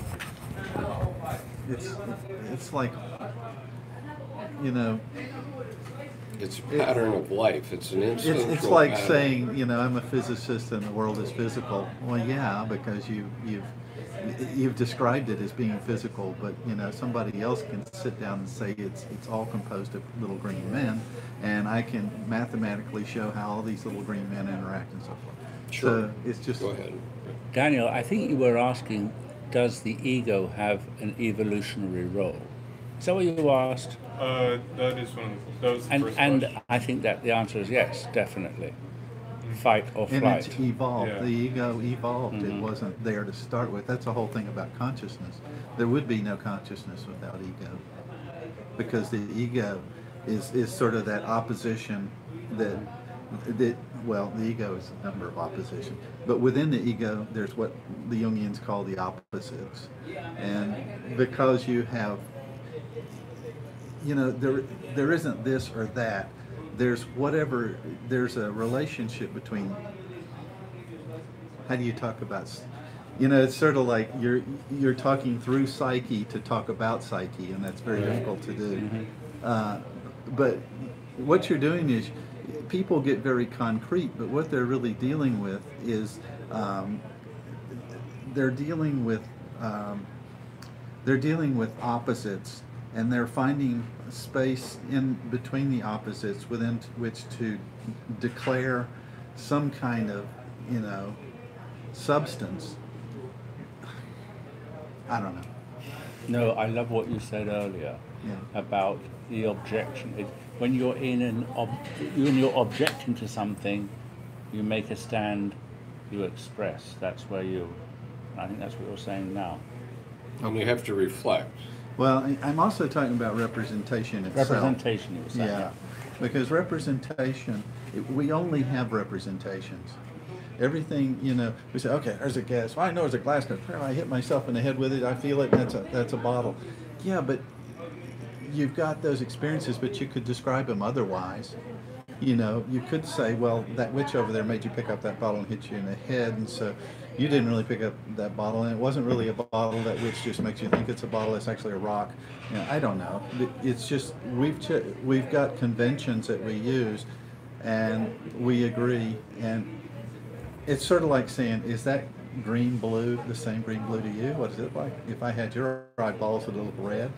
It's like, it's a pattern of life. It's an instinctual it's like pattern. saying, I'm a physicist and the world is physical. Well, yeah, because you've described it as being physical, but somebody else can sit down and say it's all composed of little green men, and I can mathematically show how all these little green men interact and so forth. Sure. So it's just. Go ahead. Daniel, I think you were asking, does the ego have an evolutionary role? Is that what you asked? That is one. That was the first And question. I think that the answer is yes, definitely. fight or And flight. it's evolved. Yeah. The ego evolved. It wasn't there to start with. That's the whole thing about consciousness. There would be no consciousness without ego, because the ego is sort of that opposition that well, the ego is a number of opposition, but within the ego there's what the Jungians call the opposites. And because you have, there isn't this or that, there's whatever, there's a relationship between, how do you talk about, it's sort of like you're talking through psyche to talk about psyche, and that's very difficult to do. But what you're doing is, people get very concrete, but what they're really dealing with is they're dealing with opposites, and they're finding space in between the opposites within which to declare some kind of substance. I don't know. No, I love what you said earlier about the objection. When you're when you're objecting to something, you make a stand, you express. That's where I think that's what you're saying now. And you have to reflect. Well, I'm also talking about representation itself. Representation, you were saying. Yeah, because representation, we only have representations. Everything, we say, okay, there's a gas. Well, I know there's a glass. I hit myself in the head with it. I feel it. And that's a bottle. Yeah, but you've got those experiences, but you could describe them otherwise. You could say, well, that witch over there made you pick up that bottle and hit you in the head, and so you didn't really pick up that bottle, and it wasn't really a bottle. That witch just makes you think it's a bottle. It's actually a rock. I don't know. It's just we've got conventions that we use, and we agree. And it's sort of like saying, is that green blue the same green blue to you? What is it like? If I had your eyeballs, would it look red?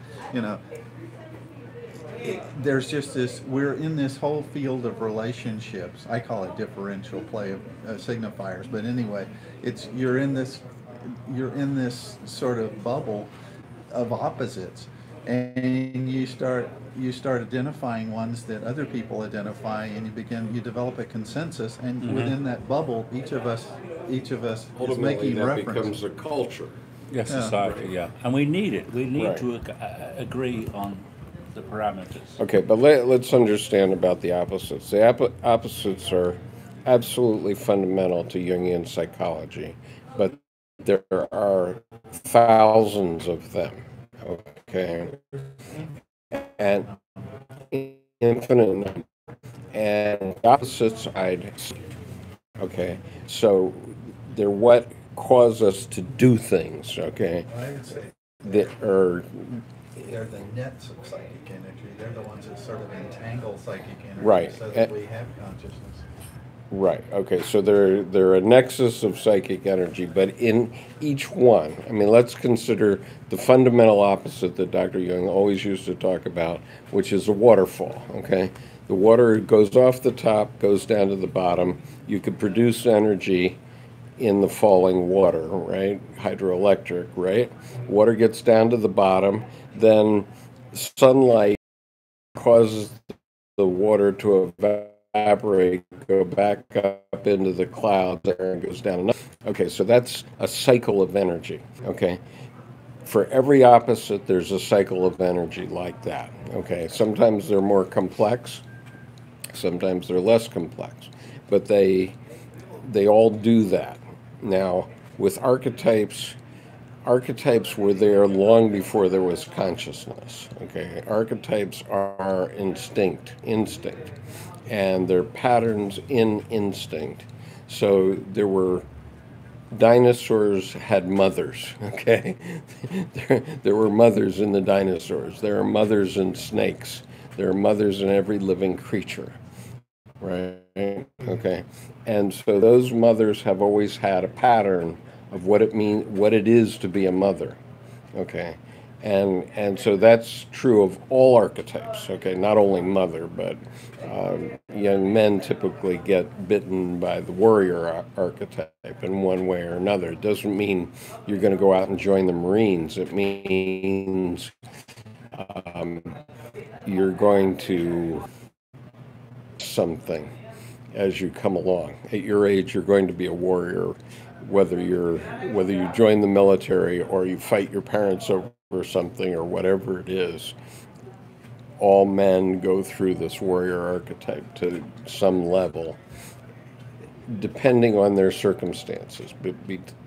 There's just this, we're in this whole field of relationships. I call it differential play of signifiers, but anyway, you're in this sort of bubble of opposites, and you start identifying ones that other people identify, and you develop a consensus, and within that bubble, each of us Ultimately, is making that reference. becomes a culture. Yes, society, yeah. And we need it. We need Right. to agree on the parameters. Okay, but let's understand about the opposites. The opposites are absolutely fundamental to Jungian psychology, but there are thousands of them, okay? And infinite number. And the opposite side, okay? So they're what cause us to do things, okay? I would say That are they're the nets of psychic energy. They're the ones that sort of entangle psychic energy, Right. so that we have consciousness. right. Okay, so they're a nexus of psychic energy, but in each one, I mean, let's consider the fundamental opposite that Dr. Jung always used to talk about, which is a waterfall, okay? The water goes off the top, goes down to the bottom. You could produce energy in the falling water, right? Hydroelectric, right? Water gets down to the bottom, then sunlight causes the water to evaporate, go back up into the clouds there, and goes down. Okay, so that's a cycle of energy, okay? For every opposite, there's a cycle of energy like that, okay? Sometimes they're more complex, sometimes they're less complex, but they all do that. Now, with archetypes were there long before there was consciousness, okay? Archetypes are instinct, and they're patterns in instinct. So dinosaurs had mothers, okay? There were mothers in the dinosaurs. There are mothers in snakes. There are mothers in every living creature, right? Okay. And so those mothers have always had a pattern of what it is to be a mother, okay? And so that's true of all archetypes, okay? Not only mother, but young men typically get bitten by the warrior archetype in one way or another. It doesn't mean you're going to go out and join the Marines. It means you're going to something. as you come along. At your age, you're going to be a warrior, whether you join the military or you fight your parents over something or whatever it is. All men go through this warrior archetype to some level, depending on their circumstances,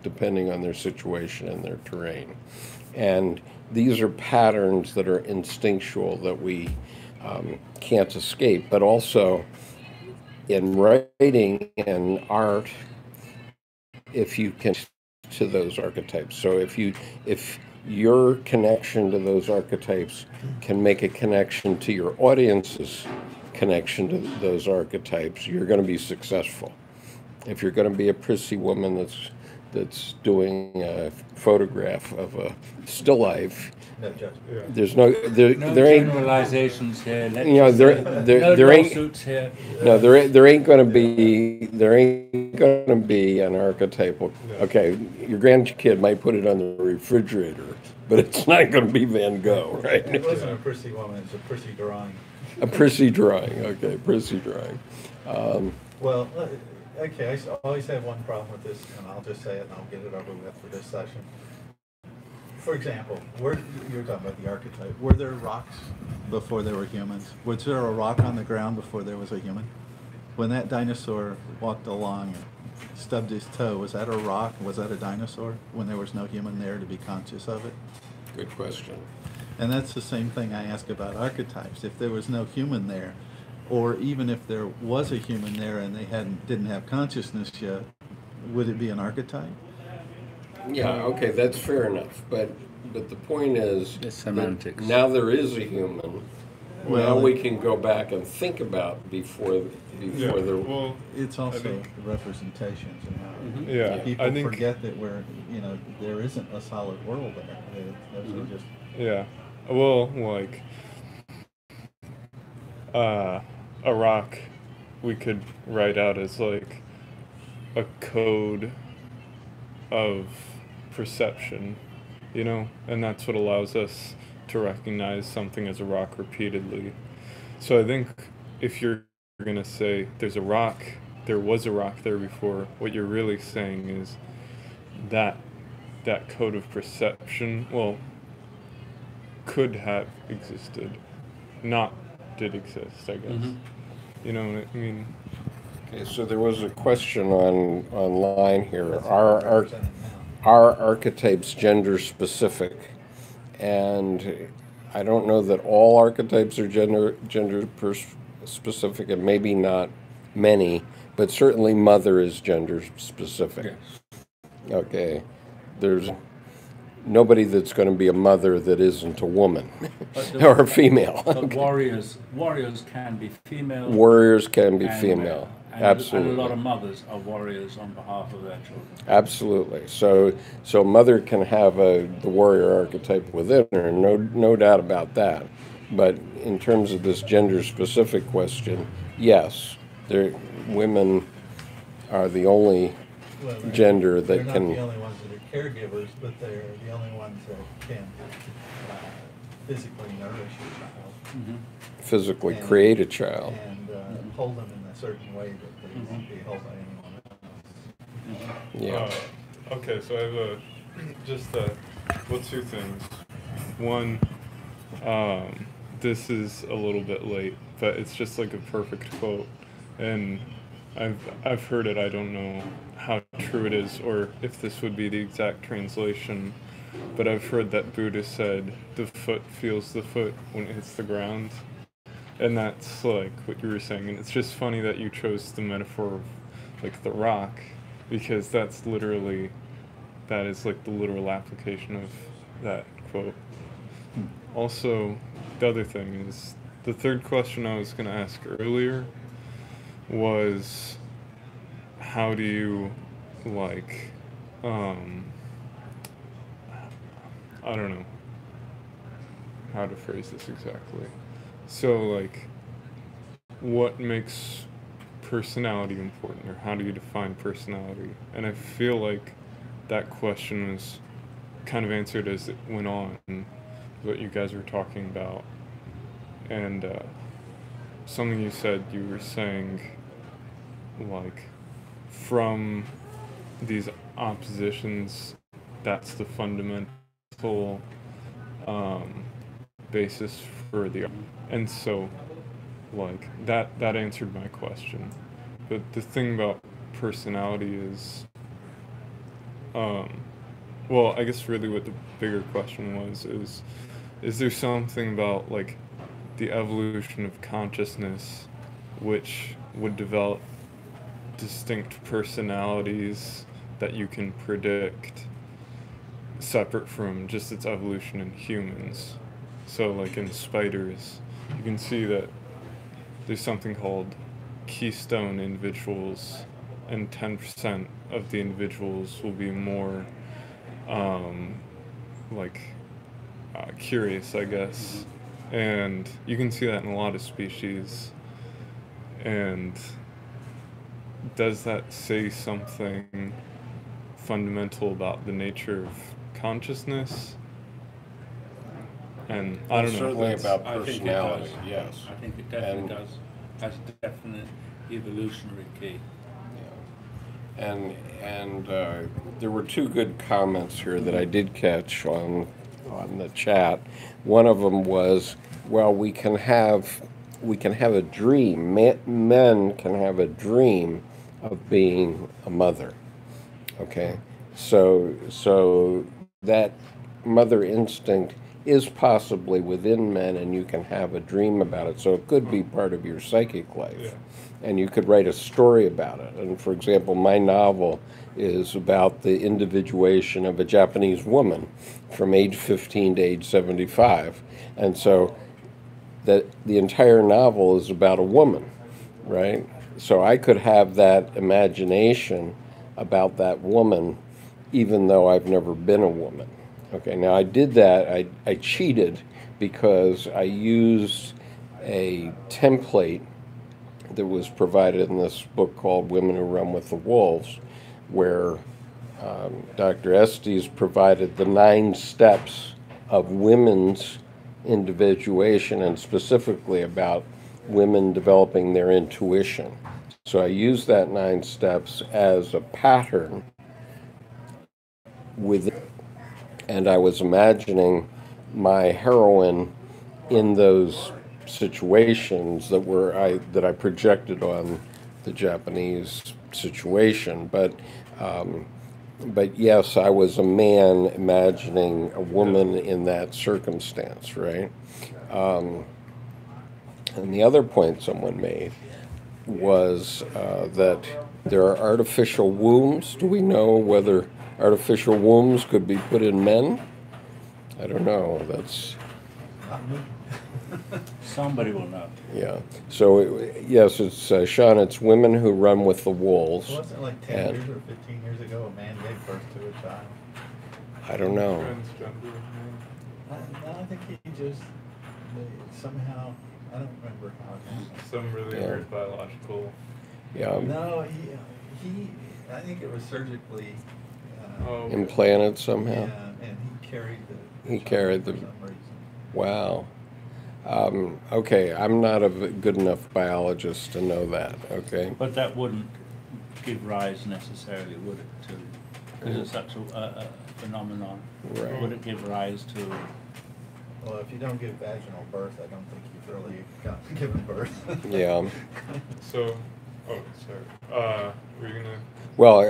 depending on their situation and their terrain. And these are patterns that are instinctual that we can't escape, but also in writing and art, if you can to those archetypes. So if your connection to those archetypes can make a connection to your audience's connection to those archetypes, you're going to be successful. If you're going to be a prissy woman that's doing a photograph of a still life, there's no there ain't generalizations here. There ain't here. No, there ain't going to be an archetypal. Okay, your grandkid might put it on the refrigerator, but it's not going to be Van Gogh, right? It wasn't a prissy woman; it's a prissy drawing. A prissy drawing. Okay, prissy drawing. Well, okay. I always have one problem with this, and I'll just say it, and I'll get it over with for this session. For example, you're talking about the archetype. Were there rocks before there were humans? Was there a rock on the ground before there was a human? When that dinosaur walked along and stubbed his toe, was that a rock? Was that a dinosaur when there was no human there to be conscious of it? Good question. And that's the same thing I ask about archetypes. If there was no human there, or even if there was a human there and they didn't have consciousness yet, would it be an archetype? Yeah, okay, that's fair enough. But the point is, it's semantics. Now there is a human. Well, now we can go back and think about before the. Well, it's also representations, and how yeah, people forget that there isn't a solid world there. Those are just yeah. Well, like a rock, we could write out as like a code of perception, and that's what allows us to recognize something as a rock repeatedly. So I think if you're going to say there was a rock there before, what you're really saying is that code of perception, could have existed, not did exist, I guess. Mm-hmm. You know what I mean? Okay, so there was a question online here. Are archetypes gender specific? And I don't know that all archetypes are gender specific, and maybe not many, but certainly mother is gender specific. Yes. Okay, there's nobody that's going to be a mother that isn't a woman or a female. But warriors can be female. Warriors can be female. Absolutely. And a lot of mothers are warriors on behalf of their children. Absolutely. So mother can have the warrior archetype within her, no doubt about that. But in terms of this gender-specific question, yes, women are the only gender that they're can. They're not the only ones that are caregivers, but they're the only ones that can physically nourish a child. Mm-hmm. Physically create a child. And hold them in a certain way that they won't be held by anyone else. Yeah. Okay, so I have two things. One, this is a little bit late, but it's just like a perfect quote, and I've heard it. I don't know how true it is or if this would be the exact translation, but I've heard that Buddha said the foot feels the foot when it hits the ground. And that's like what you were saying, and it's just funny that you chose the metaphor of like the rock, because that is like the literal application of that quote. Also, the other thing is, the third question I was going to ask earlier was, how do you I don't know how to phrase this exactly. So, what makes personality important, or how do you define personality? And I feel like that question was kind of answered as it went on, what you guys were talking about. And something you said, you were saying like from these oppositions, that's the fundamental basis for the, and so like that answered my question. But the thing about personality is, well, I guess really what the bigger question was is there something about like the evolution of consciousness which would develop distinct personalities that you can predict separate from just its evolution in humans? So like in spiders, you can see that there's something called keystone individuals, and 10% of the individuals will be more like curious, I guess. And you can see that in a lot of species. And does that say something fundamental about the nature of consciousness? And I don't know. Certainly about I think it personality, does. yes. I think it definitely does. Has a definite evolutionary key. And there were two good comments here that I did catch on the chat. One of them was, well, we can have a dream. Men can have a dream of being a mother. Okay, so that mother instinct is possibly within men, and you can have a dream about it. So it could be part of your psychic life. Yeah. And you could write a story about it. And for example, my novel is about the individuation of a Japanese woman from age 15 to age 75. And so that the entire novel is about a woman, right? So I could have that imagination about that woman even though I've never been a woman. Okay, now I did that, I cheated because I used a template that was provided in this book called Women Who Run with the Wolves, where Dr. Estes provided the 9 steps of women's individuation, and specifically about women developing their intuition. So I used that 9 steps as a pattern and I was imagining my heroine in those situations that I projected on the Japanese situation. But yes, I was a man imagining a woman in that circumstance, right? And the other point someone made was that there are artificial wombs. Do we know whether artificial wombs could be put in men? I don't know. That's... Somebody will know. Yeah. So, yes, it's, Sean, it's Women Who Run with the Wolves. Wasn't it like 10 years or 15 years ago a man gave birth to a child? I don't know. I think he just somehow, I don't remember how it happened. Some really weird biological. Yeah. No, he I think it was surgically Implanted somehow. yeah, and he carried the He child carried for the- some reason. Wow. Okay, I'm not a good enough biologist to know that, okay? But that wouldn't give rise necessarily, would it, to, because it's such a phenomenon. Right. Would it give rise to, Well, if you don't give vaginal birth, I don't think you've really given birth. Yeah. So, oh, sorry. Were you gonna? Well,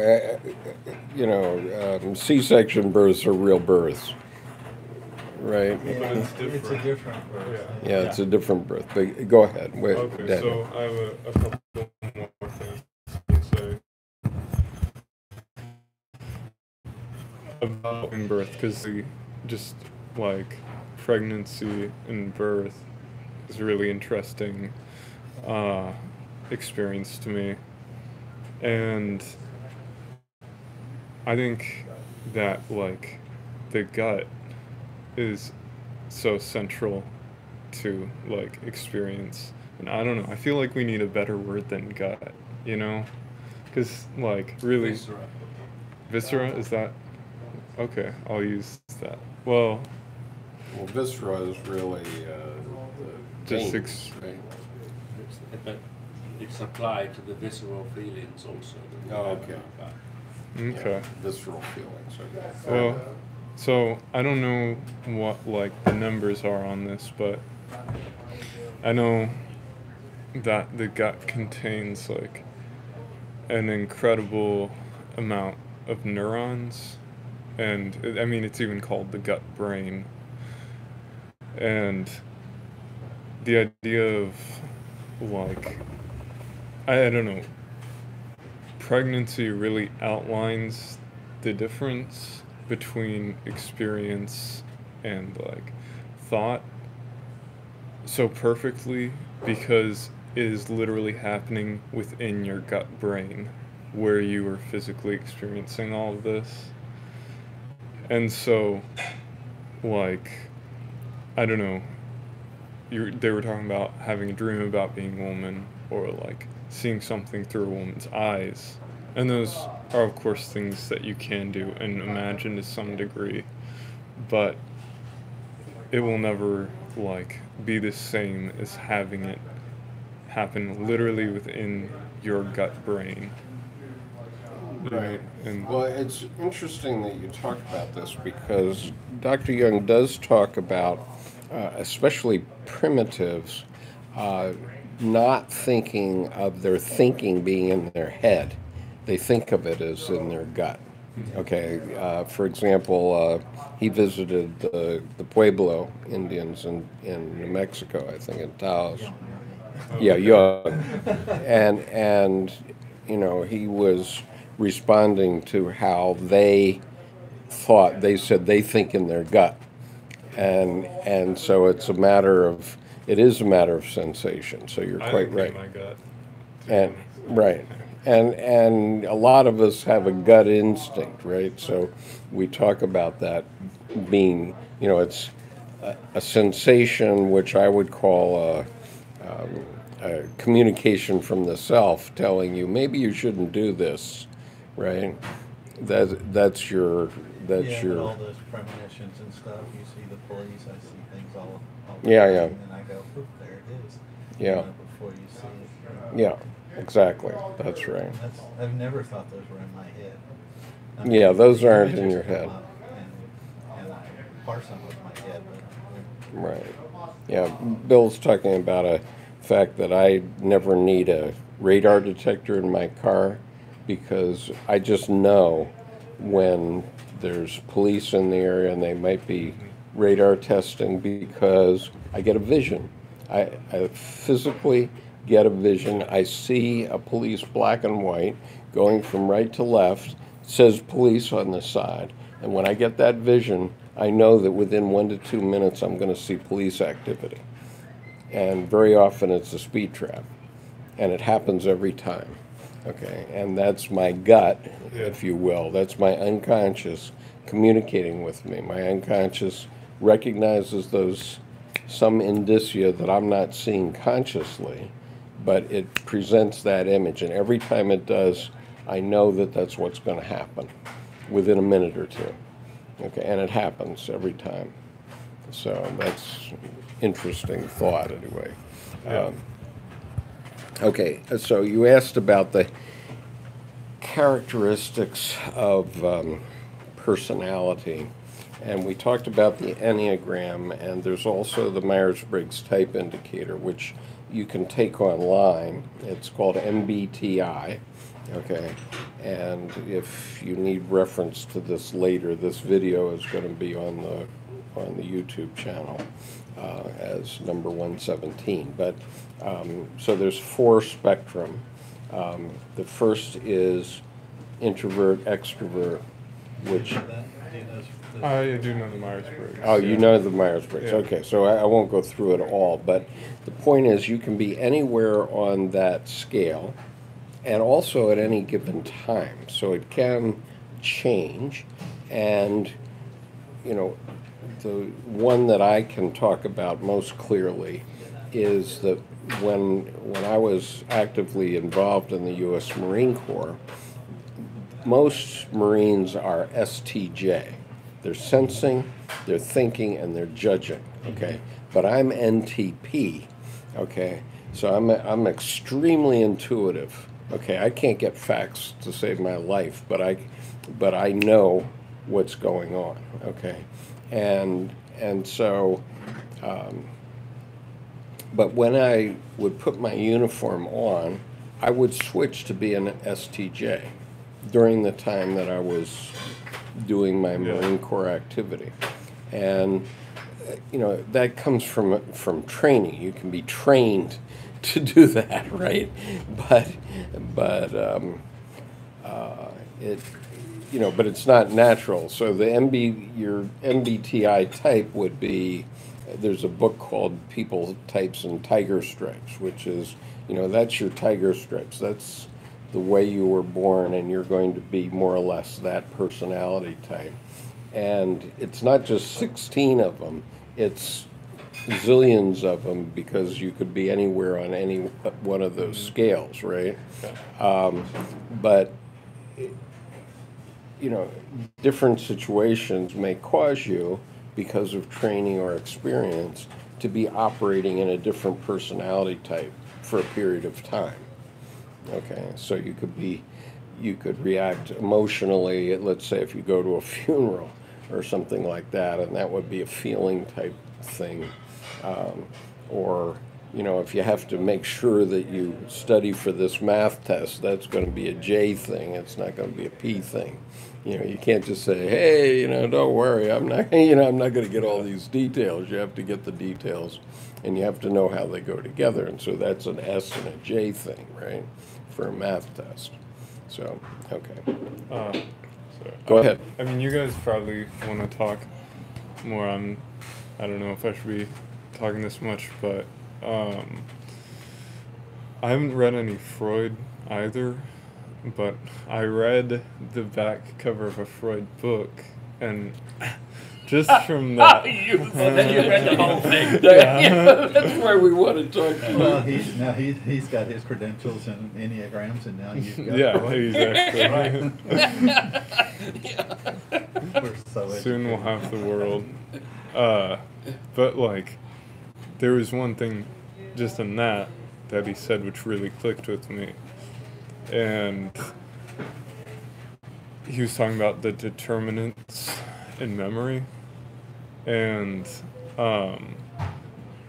C-section births are real births, right? Yeah, But it's it's a different. different birth. Yeah. Yeah, it's a different birth. But go ahead. Wait, Okay, Daniel. so I have a couple more things to say about in birth, because just like pregnancy and birth is a really interesting experience to me, and I think that like the gut is so central to like experience, and I don't know, I feel like we need a better word than gut, because like really viscera, is that okay? I'll use that. Well, Viscera is really Just veins, right? but it's applied to the visceral feelings also. That we Oh, have okay. in our gut. Okay. Visceral feelings. Okay. Well, so I don't know what like the numbers are on this, but I know that the gut contains like an incredible amount of neurons, and I mean it's even called the gut brain. And the idea of like I don't know, pregnancy really outlines the difference between experience and like thought so perfectly, because it is literally happening within your gut brain where you are physically experiencing all of this. And so like I don't know, they were talking about having a dream about being a woman, or like seeing something through a woman's eyes. And those are, of course, things that you can do and imagine to some degree, but it will never like be the same as having it happen literally within your gut brain. Right. And Well, it's interesting that you talk about this because Dr. Jung does talk about, especially primitives, not thinking of their thinking being in their head. They think of it as in their gut. Okay, for example, he visited the Pueblo Indians in New Mexico, I think, in Taos. Yeah, Jung. And you know, he was responding to how they thought. They said they think in their gut, and so it's a matter of, it is a matter of sensation. So you're I quite think right. my gut. And right, and a lot of us have a gut instinct, right? So we talk about that being, you know, it's a sensation which I would call a communication from the self telling you maybe you shouldn't do this, right? That's your But all those premonitions and stuff, you see the police, I see things all the Yeah, time, yeah. and I go, oop, there it is. Yeah. Before you see it. Yeah, exactly. That's right. I've never thought those were in my head. Yeah, those the aren't in images your come head. up, and I parse them with my head, but Right. Yeah, Bill's talking about a fact that I never need a radar detector in my car because I just know when there's police in the area and they might be radar testing because I get a vision. I physically get a vision. I see a police black and white going from right to left, says police on the side. And when I get that vision, I know that within 1 to 2 minutes I'm going to see police activity. And very often it's a speed trap. And it happens every time. Okay, and that's my gut, if you will. That's my unconscious communicating with me. My unconscious recognizes some indicia that I'm not seeing consciously, but it presents that image. And every time it does, I know that that's what's going to happen within a minute or two. Okay, and it happens every time. So that's interesting thought, anyway. Okay, so you asked about the characteristics of personality, and we talked about the Enneagram, and there's also the Myers-Briggs Type Indicator, which you can take online. It's called MBTI, okay? And if you need reference to this later, this video is going to be on the YouTube channel as number 117. But so there's 4 spectrum. The first is introvert, extrovert, which... I do know the Myers-Briggs. Oh, you know the Myers-Briggs. Yeah. Okay, so I won't go through it all, but the point is you can be anywhere on that scale and also at any given time. So it can change, and, you know, the one that I can talk about most clearly is that when I was actively involved in the U.S. Marine Corps, most Marines are STJ. They're sensing, they're thinking, and they're judging, okay? But I'm NTP, okay? So I'm extremely intuitive. Okay, I can't get facts to save my life, but I know what's going on. Okay, and so, but when I would put my uniform on, I would switch to be an STJ during the time that I was doing my Marine Corps activity, and you know, that comes from training. You can be trained to do that, right? But it, you know, but it's not natural. So your MBTI type would be. There's a book called People Types and Tiger Stripes, which is, you know, that's your tiger stripes. That's the way you were born, and you're going to be more or less that personality type. And it's not just 16 of them, it's zillions of them, because you could be anywhere on any one of those scales, right? But, you know, different situations may cause you, because of training or experience, to be operating in a different personality type for a period of time. Okay, so you could react emotionally, let's say if you go to a funeral or something like that, and that would be a feeling type thing. Or, you know, if you have to make sure that you study for this math test, that's going to be a J thing, it's not going to be a P thing. You know, you can't just say, hey, you know, don't worry, I'm not going to get all these details. You have to get the details, and you have to know how they go together. And so that's an S and a J thing, right, for a math test. So, okay. Go ahead. I mean, you guys probably want to talk more on, I don't know if I should be talking this much, but I haven't read any Freud either, but I read the back cover of a Freud book, and just from that... you read the whole thing. That's why we want to talk to you. Well, he's got his credentials in Enneagrams, and now you've got... Yeah, exactly. We're so Soon we'll have the world. But, like, there was one thing just in that he said which really clicked with me. And he was talking about the determinants in memory. And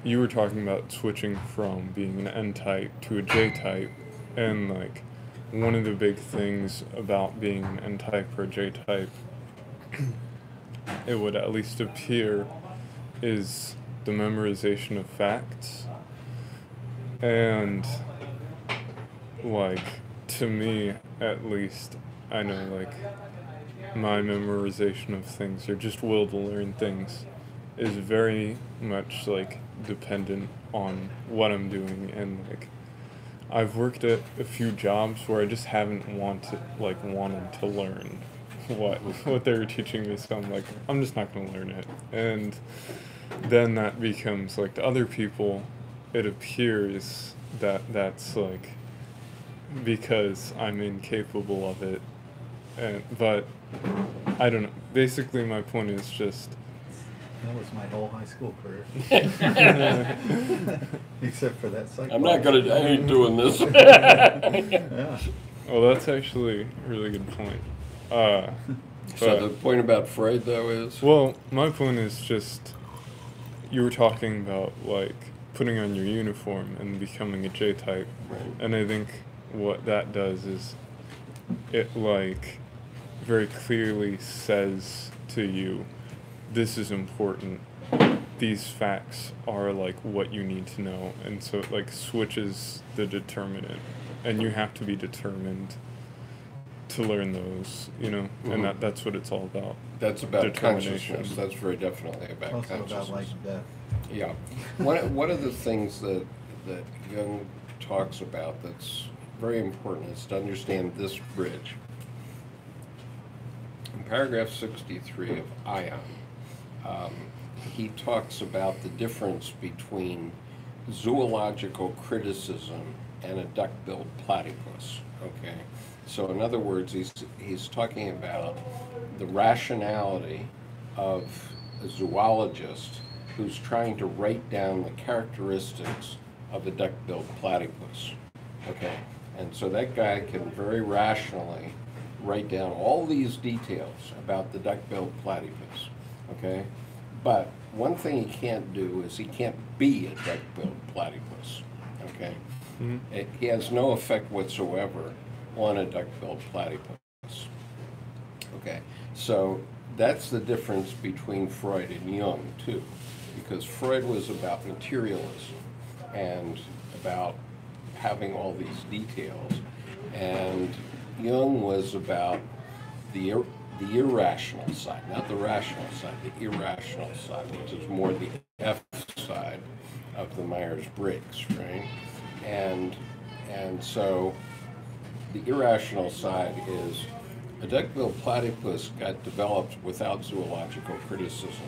you were talking about switching from being an N-type to a J-type. And, like, one of the big things about being an N-type or a J-type, it would at least appear, is the memorization of facts. And, like, to me, at least, I know, like, my memorization of things, or just will to learn things, is very much, like, dependent on what I'm doing. And, like, I've worked at a few jobs where I just haven't wanted to learn what they were teaching me, so I'm like, I'm just not going to learn it. And then that becomes, like, to other people, it appears that that's, like, because I'm incapable of it. But I don't know. Basically, my point is just... That was my whole high school career. Except for that psych. I ain't doing this. Yeah. Well, that's actually a really good point. So the point about Freud, though, is? Well, my point is just, you were talking about, like, putting on your uniform and becoming a J-type. Right. And I think what that does is it, like, very clearly says to you, this is important. These facts are, like, what you need to know. And so it, like, switches the determinant. And you have to be determined to learn those, you know? Mm-hmm. And that's what it's all about. That's about consciousness. That's very definitely about Also consciousness. about life and death. Yeah. One of the things that Jung talks about that's very important is to understand this bridge. In paragraph 63 of Ion, he talks about the difference between zoological criticism and a duck-billed platypus. Okay, so in other words, he's talking about the rationality of a zoologist who's trying to write down the characteristics of a duck-billed platypus. Okay, and so that guy can very rationally write down all these details about the duck-billed platypus. Okay, but one thing he can't do is he can't be a duck-billed platypus. Okay, he has no effect whatsoever on a duck-billed platypus. Okay, so that's the difference between Freud and Jung too, because Freud was about materialism and about having all these details, and Jung was about the irrational side, not the rational side, the irrational side, which is more the F side of the Myers-Briggs, right? And so the irrational side is a duck-billed platypus got developed without zoological criticism,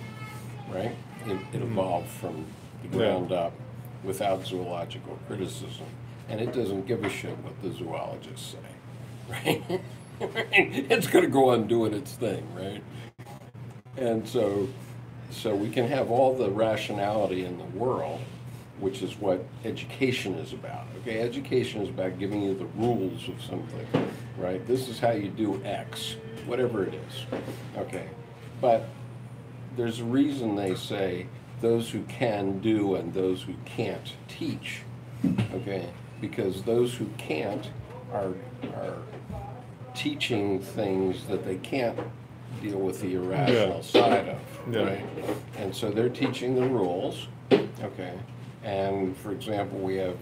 right? It evolved from the ground up without zoological criticism, and it doesn't give a shit what the zoologists say, right? It's going to go on doing its thing, right? And so we can have all the rationality in the world, which is what education is about. Okay, education is about giving you the rules of something, right? This is how you do X, whatever it is. Okay, but there's a reason they say those who can do and those who can't teach. Okay, because those who can't are teaching things that they can't deal with the irrational side of, right? And so they're teaching the rules. Okay. And for example, we have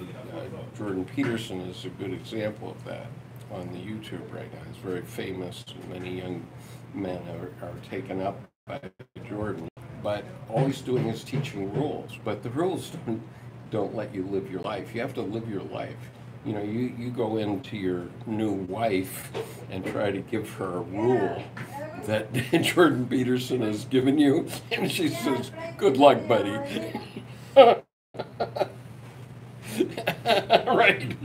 Jordan Peterson is a good example of that on the YouTube right now. He's very famous, and many young men are taken up by Jordan. But all he's doing is teaching rules. But the rules don't let you live your life. You have to live your life. You know, you go into your new wife and try to give her a rule that Jordan Peterson has given you, and she says, "Good luck, buddy." Right.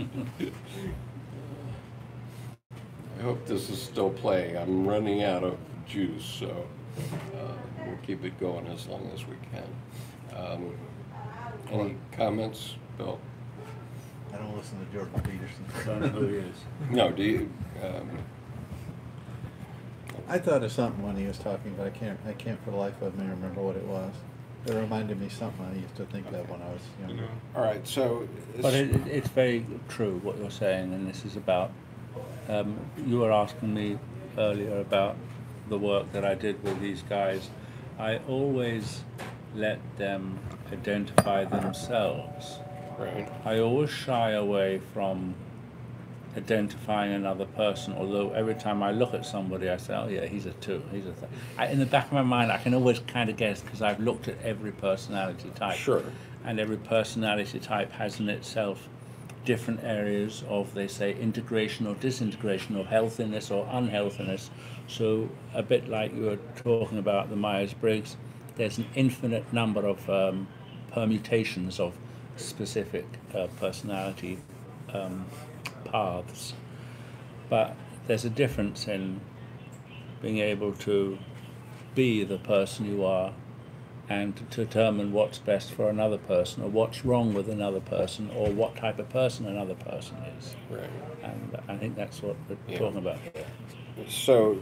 I hope this is still playing. I'm running out of juice, so we'll keep it going as long as we can. Any comments, Bill? I don't listen to Jordan Peterson. I don't know who he is. No, do you? I thought of something when he was talking, but I can't for the life of me remember what it was. It reminded me something I used to think of when I was younger. All right, so... But it's very true what you're saying, and this is about... you were asking me earlier about the work that I did with these guys. I always let them identify themselves. Right. I always shy away from identifying another person, although every time I look at somebody I say, oh yeah, he's a 2, he's a 3. In the back of my mind I can always kind of guess, because I've looked at every personality type. Sure. And every personality type has in itself different areas of, they say, integration or disintegration, or healthiness or unhealthiness. So a bit like you were talking about the Myers-Briggs, there's an infinite number of permutations of specific personality paths, but there's a difference in being able to be the person you are and to determine what's best for another person, or what's wrong with another person, or what type of person another person is. Right. And I think that's what we're talking about here. So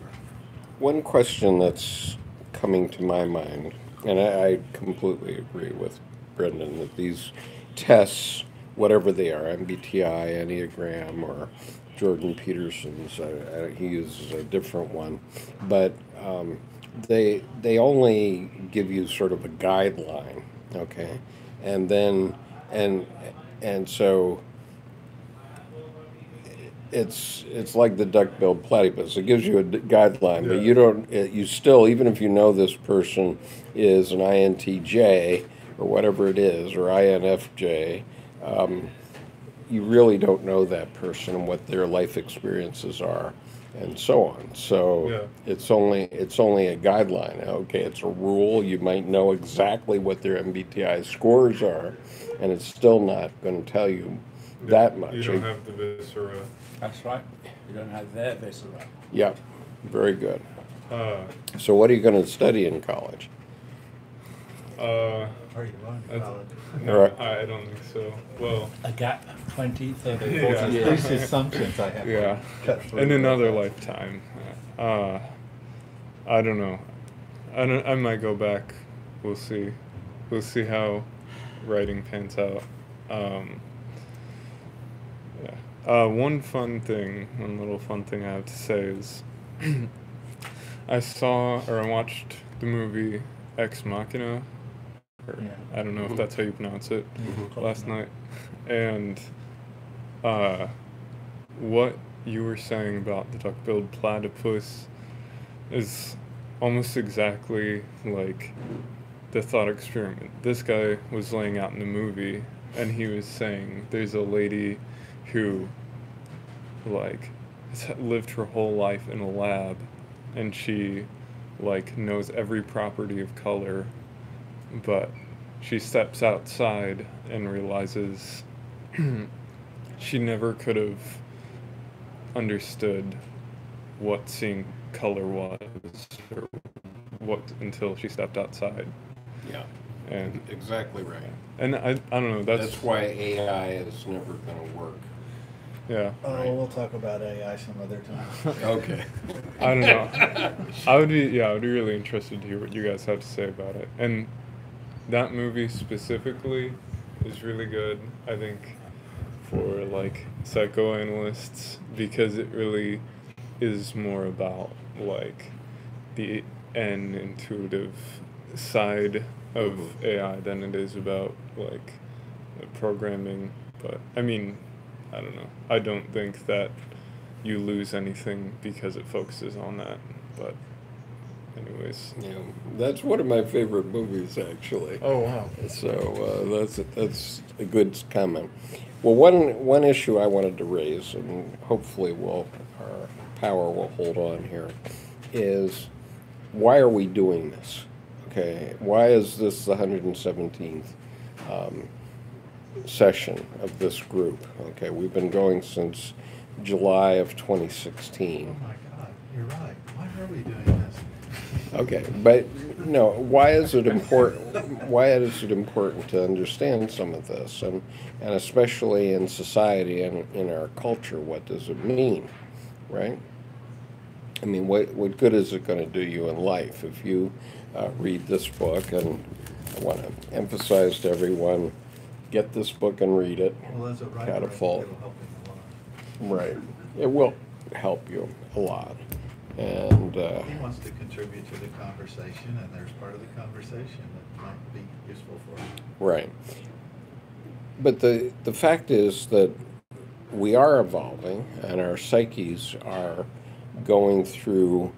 one question that's coming to my mind, and I completely agree with Brendan, that these tests, whatever they are, MBTI, Enneagram, or Jordan Peterson's, he uses a different one, but they only give you sort of a guideline, okay, and then and so it's like the duck-billed platypus. It gives you a guideline, but you don't. You still, even if you know this person is an INTJ or whatever it is, or INFJ, you really don't know that person and what their life experiences are, and so on. So it's only a guideline. Okay, it's a rule. You might know exactly what their MBTI scores are, and it's still not going to tell you that much. You don't have the viscera. That's right. You don't have their viscera. Yeah, very good. So what are you going to study in college? Are you wrong? No, I don't think so. Well, A gap, 20, 30, Yeah. 40 These years. assumptions I have yeah, cut through. in another lifetime. I don't know. I might go back. We'll see. We'll see how writing pans out. Yeah. One little fun thing I have to say is I watched the movie Ex Machina, or Yeah. I don't know if that's how you pronounce it, last night. And what you were saying about the duck-billed platypus is almost exactly like the thought experiment this guy was laying out in the movie, and he was saying there's a lady who like has lived her whole life in a lab, and she like knows every property of color, but she steps outside and realizes she never could have understood what seeing color was, or what, until she stepped outside. Yeah, And exactly right. I don't know, That's why AI is never going to work. yeah, Oh, we'll talk about AI some other time. Okay. I don't know. I would be really interested to hear what you guys have to say about it. And that movie specifically is really good, I think, for like psychoanalysts, because it really is more about like the intuitive side of AI than it is about like programming. But I mean, I don't know. I don't think that you lose anything because it focuses on that. But anyways. Yeah, that's one of my favorite movies, actually. Oh wow. So that's a good comment. Well, one issue I wanted to raise, and hopefully our power will hold on here, is why are we doing this? Okay, why is this the 117th session of this group? Okay, we've been going since July of 2016. Oh my God, you're right. Why are we doing this? Okay, but no, why is it important? Why is it important to understand some of this, and especially in society and in our culture? What does it mean, right? I mean, what good is it going to do you in life if you read this book? And I want to emphasize to everyone: get this book and read it. Well, as a writer, Catapult. it'll help him a lot. Right, it will help you a lot, and. He wants to contribute to the conversation, and there's part of the conversation that might be useful for him. Right. But the fact is that we are evolving, and our psyches are going through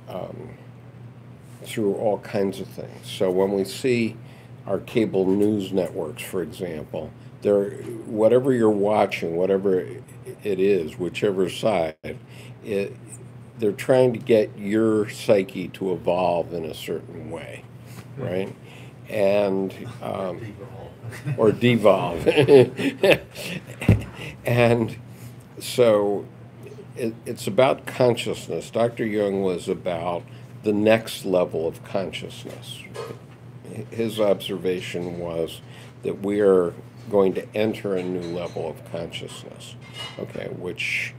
all kinds of things. So when we see our cable news networks, for example, whatever you're watching, whatever it is, whichever side, they're trying to get your psyche to evolve in a certain way, right? And or devolve. And so it's about consciousness. Dr. Jung was about the next level of consciousness. His observation was that we are going to enter a new level of consciousness, okay, which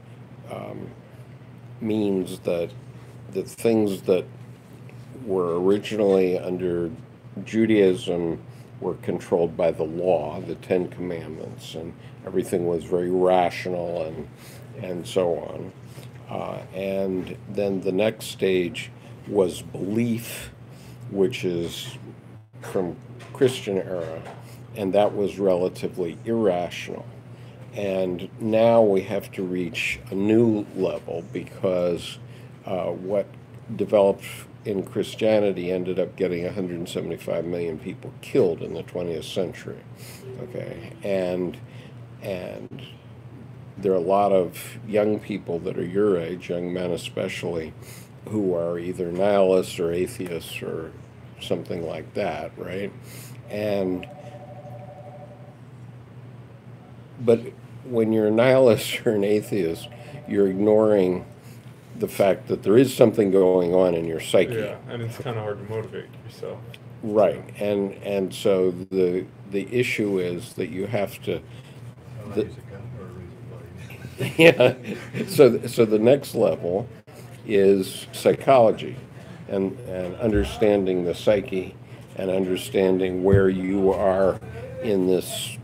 means that the things that were originally under Judaism were controlled by the law, the Ten Commandments, and everything was very rational and so on. And then the next stage was belief, which is from Christian era, and that was relatively irrational. And now we have to reach a new level, because what developed in Christianity ended up getting 175 million people killed in the 20th century. Okay, and there are a lot of young people that are your age, young men especially, who are either nihilists or atheists or something like that, right? But when you're a nihilist or an atheist, you're ignoring the fact that there is something going on in your psyche. Yeah, and it's kind of hard to motivate yourself. Right, and so the issue is that you have to. The, yeah, so the next level is psychology, and understanding the psyche, and understanding where you are in this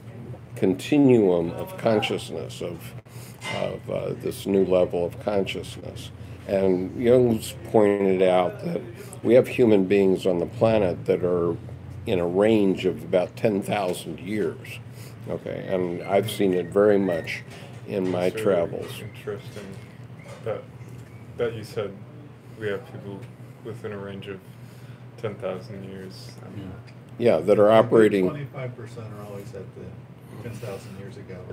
continuum of consciousness, of this new level of consciousness. And Jung's pointed out that we have human beings on the planet that are in a range of about 10,000 years. Okay, and I've seen it very much in my travels. Interesting that you said we have people within a range of 10,000 years. Yeah, that are operating. 25% are always at the 10,000 years ago.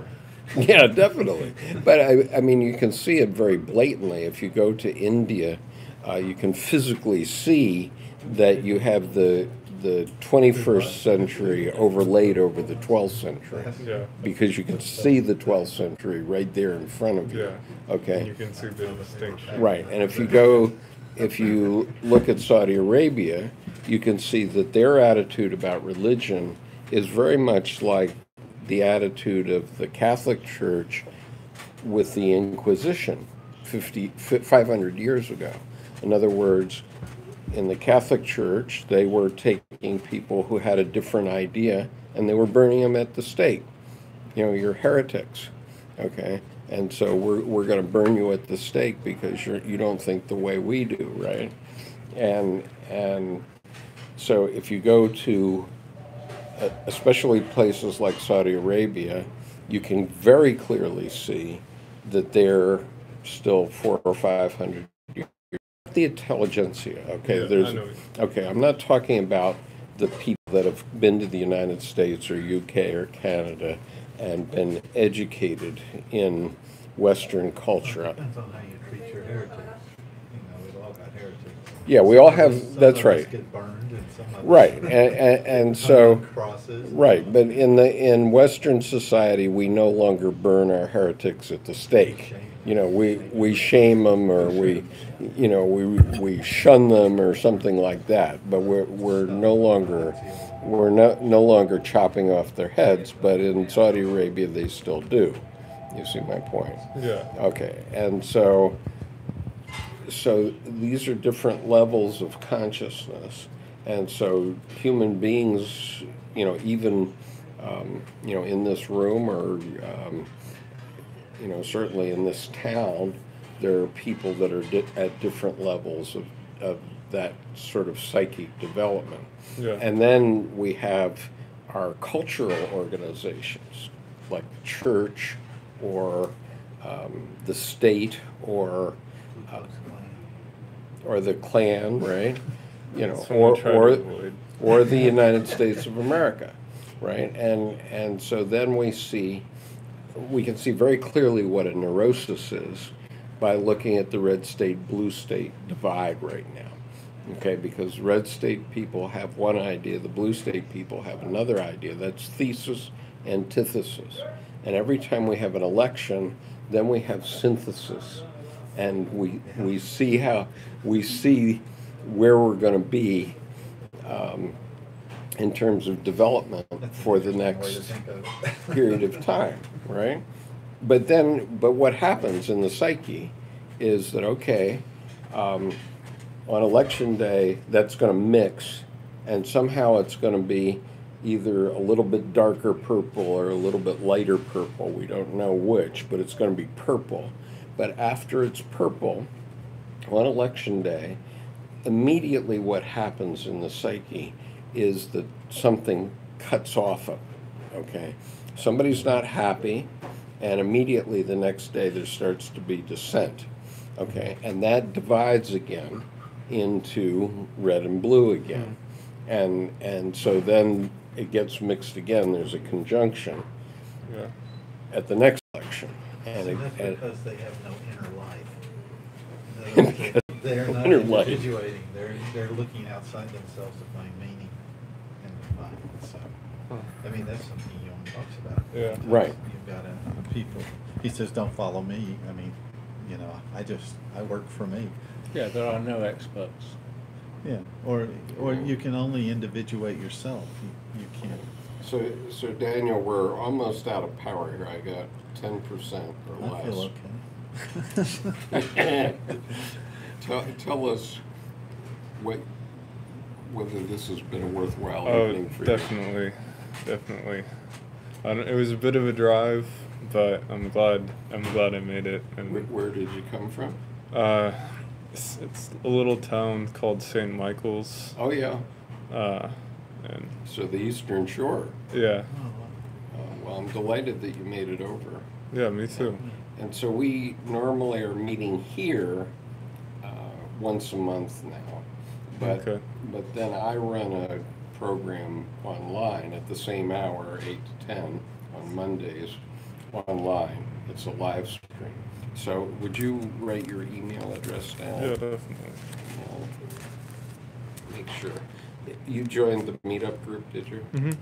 Yeah, definitely. But I mean, you can see it very blatantly. If you go to India, you can physically see that you have the 21st century overlaid over the 12th century. Yeah. Because you can see the 12th century right there in front of you. Yeah. Okay. And you can see the distinction. Right. And if you look at Saudi Arabia, you can see that their attitude about religion is very much like the attitude of the Catholic Church with the Inquisition 500 years ago. In other words, in the Catholic Church, they were taking people who had a different idea and they were burning them at the stake. You know, you're heretics, okay? And so we're going to burn you at the stake because you don't think the way we do, right? And so if you go to especially places like Saudi Arabia, you can very clearly see that they're still 400 or 500 years. The intelligentsia, okay? Yeah, okay, I'm not talking about the people that have been to the United States or UK or Canada and been educated in Western culture. It depends on how you treat your heretics. You know, we've all got heretics. Yeah, we all have, that's right. Some get burned and some of us Right, and so, crosses. right, but in Western society, we no longer burn our heretics at the stake. You know, we shame them, or we shun them or something like that. But we're no longer chopping off their heads. But in Saudi Arabia, they still do. You see my point? Yeah. Okay, and so these are different levels of consciousness, and so human beings, you know, even in this room or certainly in this town, there are people that are at different levels of that sort of psychic development. Yeah. And then we have our cultural organizations, like the church or the state or the Klan, right? You know, or the United States of America, right? And so then we can see very clearly what a neurosis is by looking at the red state, blue state divide right now. Okay, because red state people have one idea, the blue state people have another idea. That's thesis, antithesis. And every time we have an election, then we have synthesis. And we see where we're going to be in terms of development for the next period of time, right? But what happens in the psyche is that, okay, on election day, that's going to mix, and somehow it's going to be either a little bit darker purple or a little bit lighter purple. We don't know which, but it's going to be purple. But after it's purple, on election day, immediately what happens in the psyche is that something cuts off of it, okay? Somebody's not happy, and immediately the next day there starts to be dissent, okay? And that divides again into red and blue again. And so then it gets mixed again. There's a conjunction at the next election. And that's because they have no inner life. They're They're not inner life. individuating. They're looking outside themselves to find meaning in the mind. So, I mean, that's something Jung talks about. Yeah. Right. You've got people. He says, "Don't follow me." I mean, I work for me. Yeah, there are no experts. Yeah, or you can only individuate yourself. You can't. So Daniel, we're almost out of power here. I got 10% or less. I feel okay. Tell us whether this has been a worthwhile evening for definitely, definitely. It was a bit of a drive, but I'm glad I made it. And where did you come from? it's a little town called St. Michael's. Oh yeah. And so the Eastern Shore. Yeah. Well, I'm delighted that you made it over. Yeah, me too. And so we normally are meeting here once a month now, but then I run a program online at the same hour, 8 to 10 on Mondays, online. It's a live stream. So would you write your email address down? Yeah, definitely. Make sure. You joined the meetup group, did you? Mm-hmm. Okay.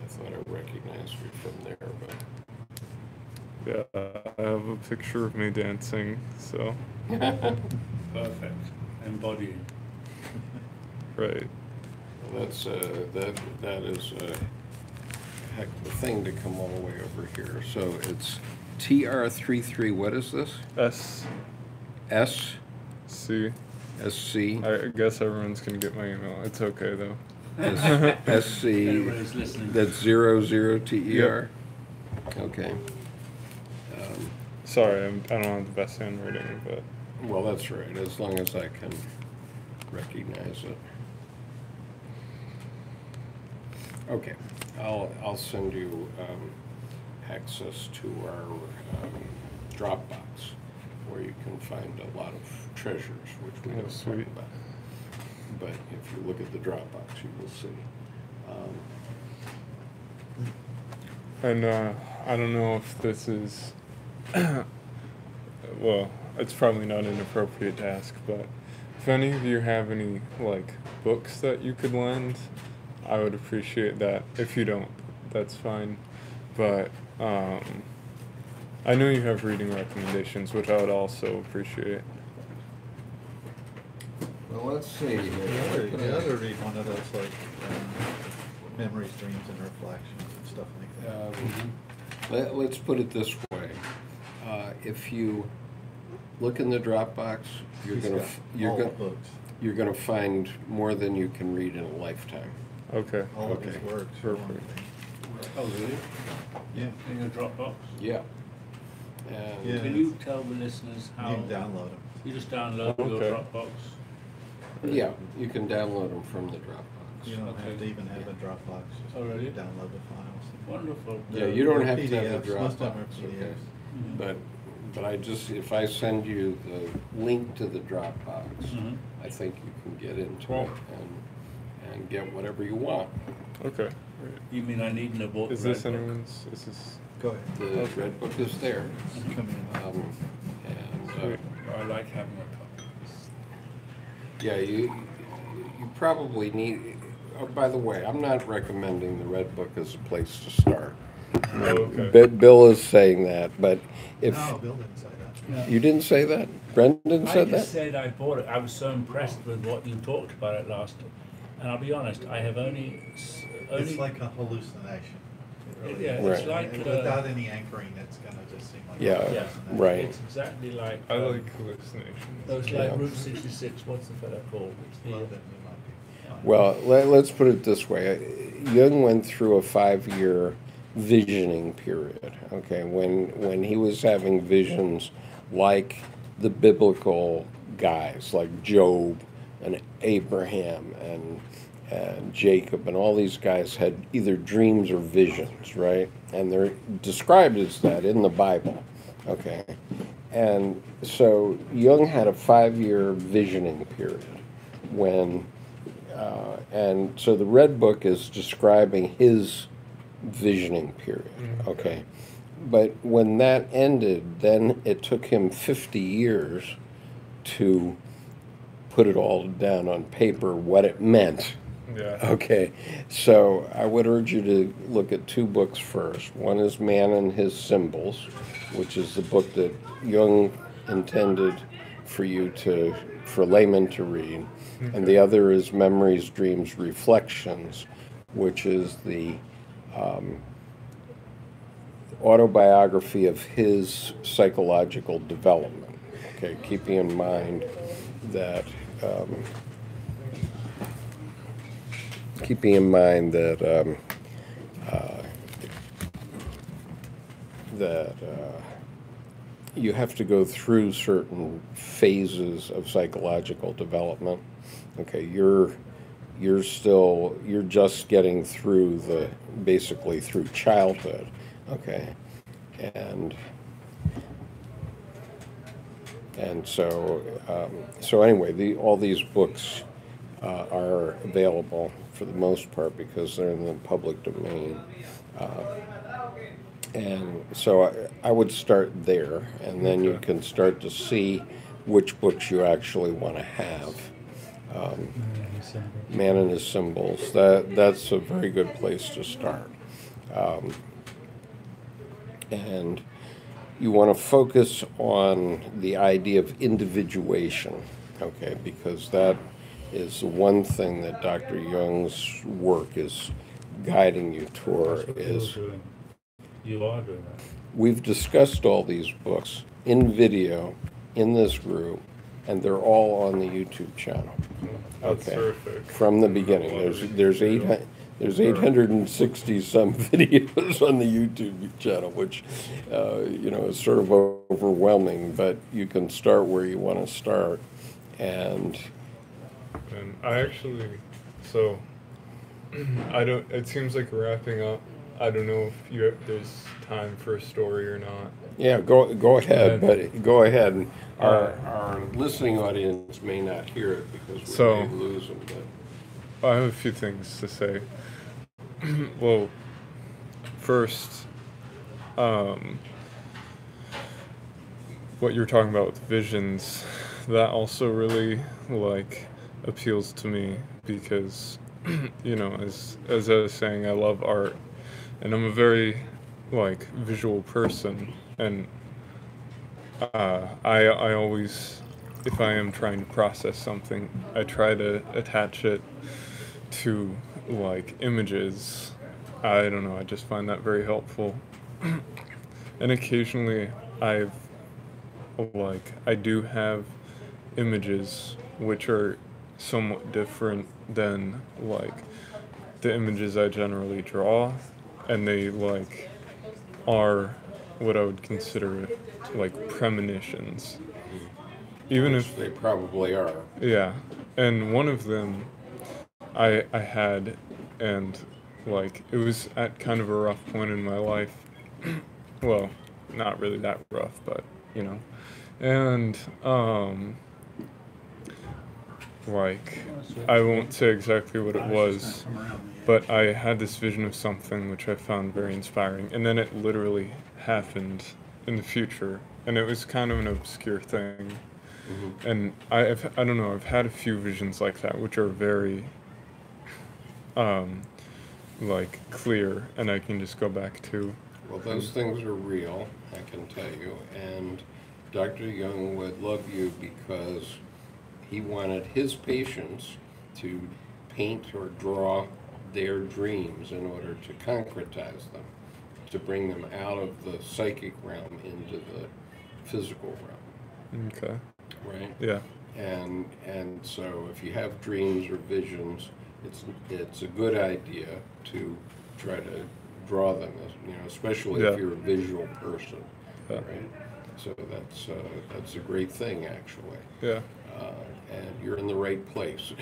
I thought I recognized you from there, but... Yeah, I have a picture of me dancing, so... Perfect. Embodying. Right. Well, that is a heck of a thing to come all the way over here. So it's JR3. What is this? S. S. C. SC. I guess everyone's gonna get my email. It's okay though. SC. Everybody's listening. That's 00 TER. Yep. Okay. Sorry, I don't have the best handwriting, but... Well, that's right, as long as I can recognize it. Okay, I'll send you access to our Dropbox, where you can find a lot of treasures, which we don't talk about. But if you look at the Dropbox, you will see. And I don't know if this is... well, it's probably not inappropriate to ask, but if any of you have any, like, books that you could lend, I would appreciate that. If you don't, that's fine. But I know you have reading recommendations, which I would also appreciate. Well, let's see. The other read one of those, like, memories, dreams, and reflections and stuff like that. Let's put it this way. If you look in the Dropbox, you're gonna find more than you can read in a lifetime. Okay. All of his works. Perfect. Oh, really? Yeah. In your Dropbox. Yeah. And Yeah. Can you tell the listeners how? You can download them. You just download your Okay. Dropbox. yeah, you can download them from the Dropbox. You don't have Okay. to even have a Dropbox. Just Oh, really? download the files. Wonderful. Yeah, you don't have to PDFs, have a most of them are Dropbox, okay? PDFs. But if I send you the link to the Dropbox, Mhm. I think you can get into Cool. it and get whatever you want. Okay. You mean I need an book? Is this anyone's? Is this? Go ahead. The Red Book is there. Come in. And Sweet. I like having a copy. yeah, you probably need. Oh, by the way, I'm not recommending the Red Book as a place to start. Okay. Bill is saying that, but if No, Bill didn't say that. you didn't say that, Brendan I said just that. said I bought it. I was so impressed with what you talked about it last, and I'll be honest, I have only. It's like a hallucination. It really Yeah, is. it's like Without any anchoring, it's gonna just seem like Yeah, a yeah, hallucination. right. It's exactly like. I like hallucinations. Those Yeah. like Route 66. What's the fellow called? It's the, Well, then it might be fine. Well, let's put it this way. Jung went through a 5-year visioning period, okay, when he was having visions like the biblical guys, like Job and Abraham and Jacob, and all these guys had either dreams or visions, right? And they're described as that in the Bible, okay? And so Jung had a 5-year visioning period when, and so the Red Book is describing his visioning period, okay? But when that ended, then it took him 50 years to put it all down on paper, what it meant. Yeah. Okay, so I would urge you to look at 2 books first. One is Man and His Symbols, which is the book that Jung intended for laymen to read. And the other is Memories, Dreams, Reflections, which is the autobiography of his psychological development. Okay, keeping in mind that you have to go through certain phases of psychological development. Okay, you're just getting through basically through childhood. Okay, and so anyway, all these books are available for the most part because they're in the public domain. And so I would start there, and then you can start to see which books you actually want to have. Man and His Symbols, that's a very good place to start. And you want to focus on the idea of individuation, okay, because that is the one thing that Dr. Jung's work is guiding you toward. You are doing that. We've discussed all these books in video in this group, and they're all on the YouTube channel. That's Okay, terrific. from the beginning. There's 860 some videos on the YouTube channel, which is sort of overwhelming. But you can start where you want to start, and I actually, so it seems like we're wrapping up. I don't know if there's time for a story or not. yeah, go ahead, but go ahead. Our listening audience may not hear it because we may lose them. But I have a few things to say. Well, first, what you're talking about with visions, that also really appeals to me because as I was saying, I love art, and I'm a very visual person, and I always, if I am trying to process something, I try to attach it to images. I don't know, I just find that very helpful. And occasionally I do have images which are somewhat different than the images I generally draw, and they are what I would consider premonitions, even if they probably are. yeah. And one of them I had, and it was at kind of a rough point in my life. Well, not really that rough, but and I won't say exactly what it was, but I had this vision of something which I found very inspiring, and then it literally happened in the future, and it was kind of an obscure thing. Mm-hmm. And I don't know, I've had a few visions like that which are very clear, and I can just go back to. Well, those things are real, I can tell you, and Dr. Jung would love you because he wanted his patients to paint or draw their dreams in order to concretize them, to bring them out of the psychic realm into the physical realm. Okay. Right? Yeah. And so if you have dreams or visions, it's a good idea to try to draw them, especially if you're a visual person, right? So that's a great thing, actually. Yeah. And you're in the right place.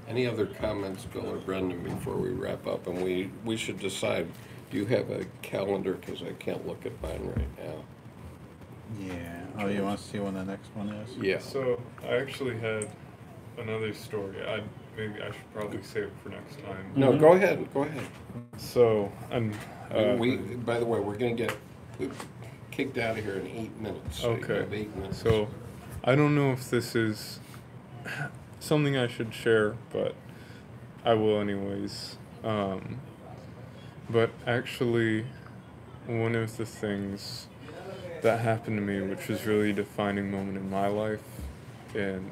Any other comments, Bill or Brendan, before we wrap up? And we should decide, do you have a calendar? Because I can't look at mine right now. Yeah. Oh, you want to see when the next one is? Yeah. So I actually had another story. Maybe I should probably save it for next time. No, go ahead. Go ahead. So I'm. By the way, we're going to get kicked out of here in 8 minutes. So okay. You have 8 minutes. So I don't know if this is something I should share, but I will anyways. But actually, one of the things that happened to me, which was really a defining moment in my life, and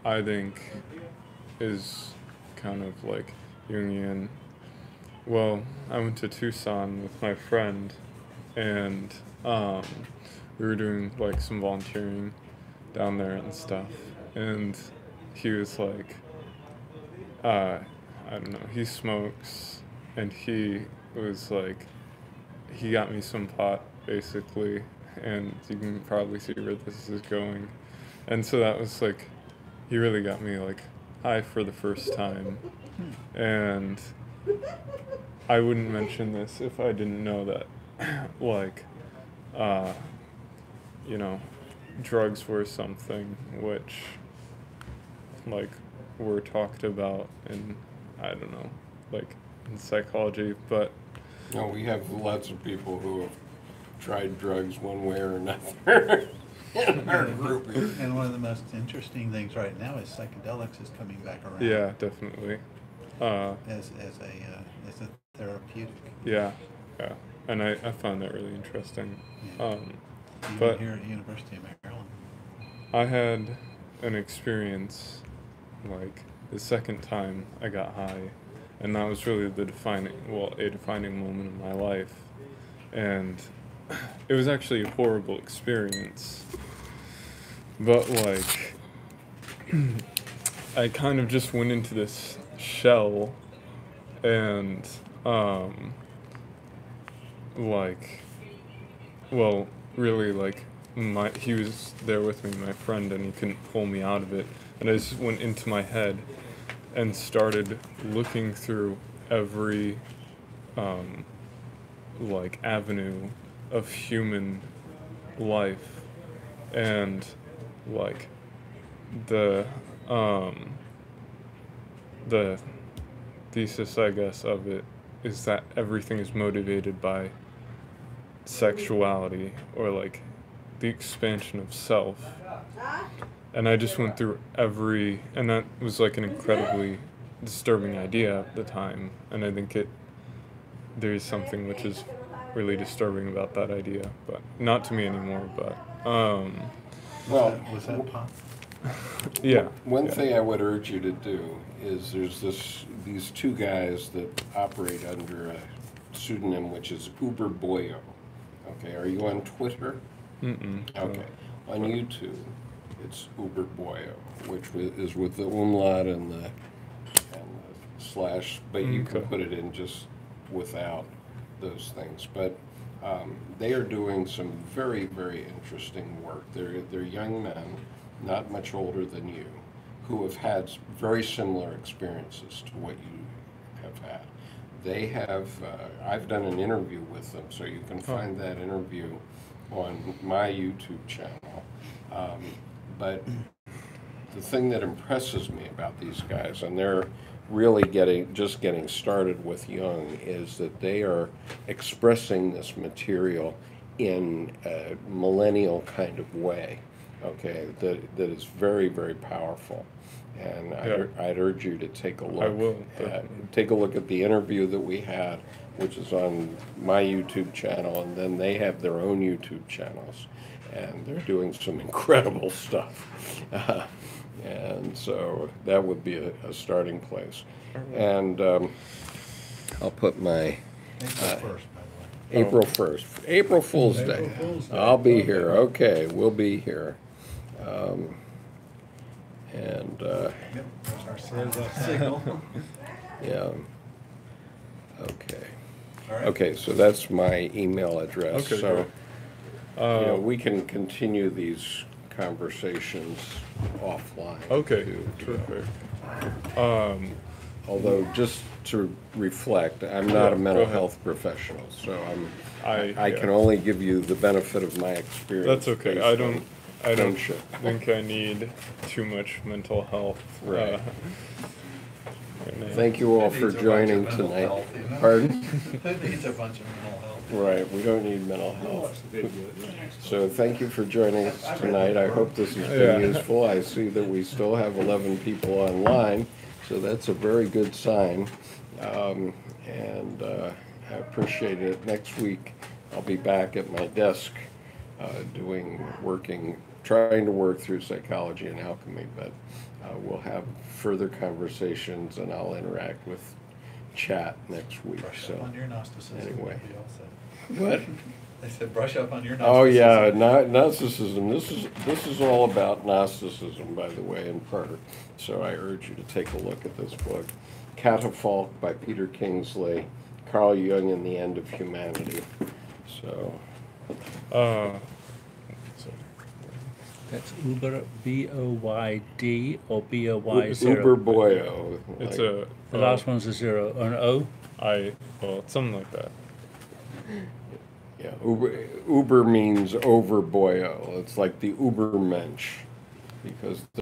I think is kind of like Jungian. Well, I went to Tucson with my friend, and we were doing like some volunteering down there and stuff, and he was like, I don't know, he smokes, and he was like, he got me some pot, basically, and you can probably see where this is going. And so that was like, he really got me like high for the first time. And I wouldn't mention this if I didn't know that, like, you know, drugs were something which, like, were talked about in, I don't know, like, in psychology, but... No, we have lots of people who have tried drugs one way or another in our group. And one of the most interesting things right now is psychedelics is coming back around. Yeah, definitely. As a therapeutic. Yeah, yeah. And I found that really interesting. Yeah. Even but here at the University of Maryland. I had an experience, like, the second time I got high, and that was really a defining moment in my life. And it was actually a horrible experience. But, like, I kind of just went into this shell, and, really, like, he was there with me, my friend, and he couldn't pull me out of it. And I just went into my head and started looking through every, avenue of human life. And, like, the thesis, I guess, of it is that everything is motivated by sexuality, or, like, the expansion of self. And I just went through and that was like an incredibly disturbing idea at the time, and I think there's something which is really disturbing about that idea, but not to me anymore, but Was that pop? yeah. One thing I would urge you to do is there's these two guys that operate under a pseudonym which is Uber Boyo. Okay, are you on Twitter? Mm-mm. Okay. On YouTube, it's Uber Boyo, which is with the umlaut and the slash, but you can put it in just without those things. But they are doing some very, very interesting work. They're young men, not much older than you, who have had very similar experiences to what you have had. They have, I've done an interview with them, so you can find that interview on my YouTube channel. But the thing that impresses me about these guys, and they're really just getting started with Jung, is that they are expressing this material in a millennial kind of way, okay, that is very, very powerful. And I'd urge you to take a look. I will. Take a look at the interview that we had, which is on my YouTube channel, and then they have their own YouTube channels, and they're doing some incredible stuff. And so that would be a starting place. And I'll put my April 1st, April Fool's Day. I'll be here. Okay, we'll be here. There's our signal. Yeah. Okay. Okay, so that's my email address. Okay, so we can continue these conversations offline. Okay, too, terrific. Although, just to reflect, I'm not a mental health professional, so I can only give you the benefit of my experience. That's okay. I don't think I need too much mental health. Right. Thank you all for joining tonight. Pardon? Who needs a bunch of mental health? Right, we don't need mental health. So thank you for joining us tonight. I hope this has been useful. I see that we still have 11 people online, so that's a very good sign. And I appreciate it. Next week I'll be back at my desk trying to work through psychology and alchemy, but we'll have further conversations and I'll interact with chat next week. Brush up on your Gnosticism. Anyway. Maybe also. What? I said brush up on your Oh Gnosticism. yeah, Gnosticism. This is all about Gnosticism, by the way, in part. So I urge you to take a look at this book, Catafalque by Peter Kingsley, Carl Jung and the End of Humanity. So. That's Uber, B-O-Y-D or B-O-Y-0? Uber Boyo. It's like, The last one's a 0. Or an O? well, it's something like that. Yeah, Uber means over boyo. It's like the Ubermensch, because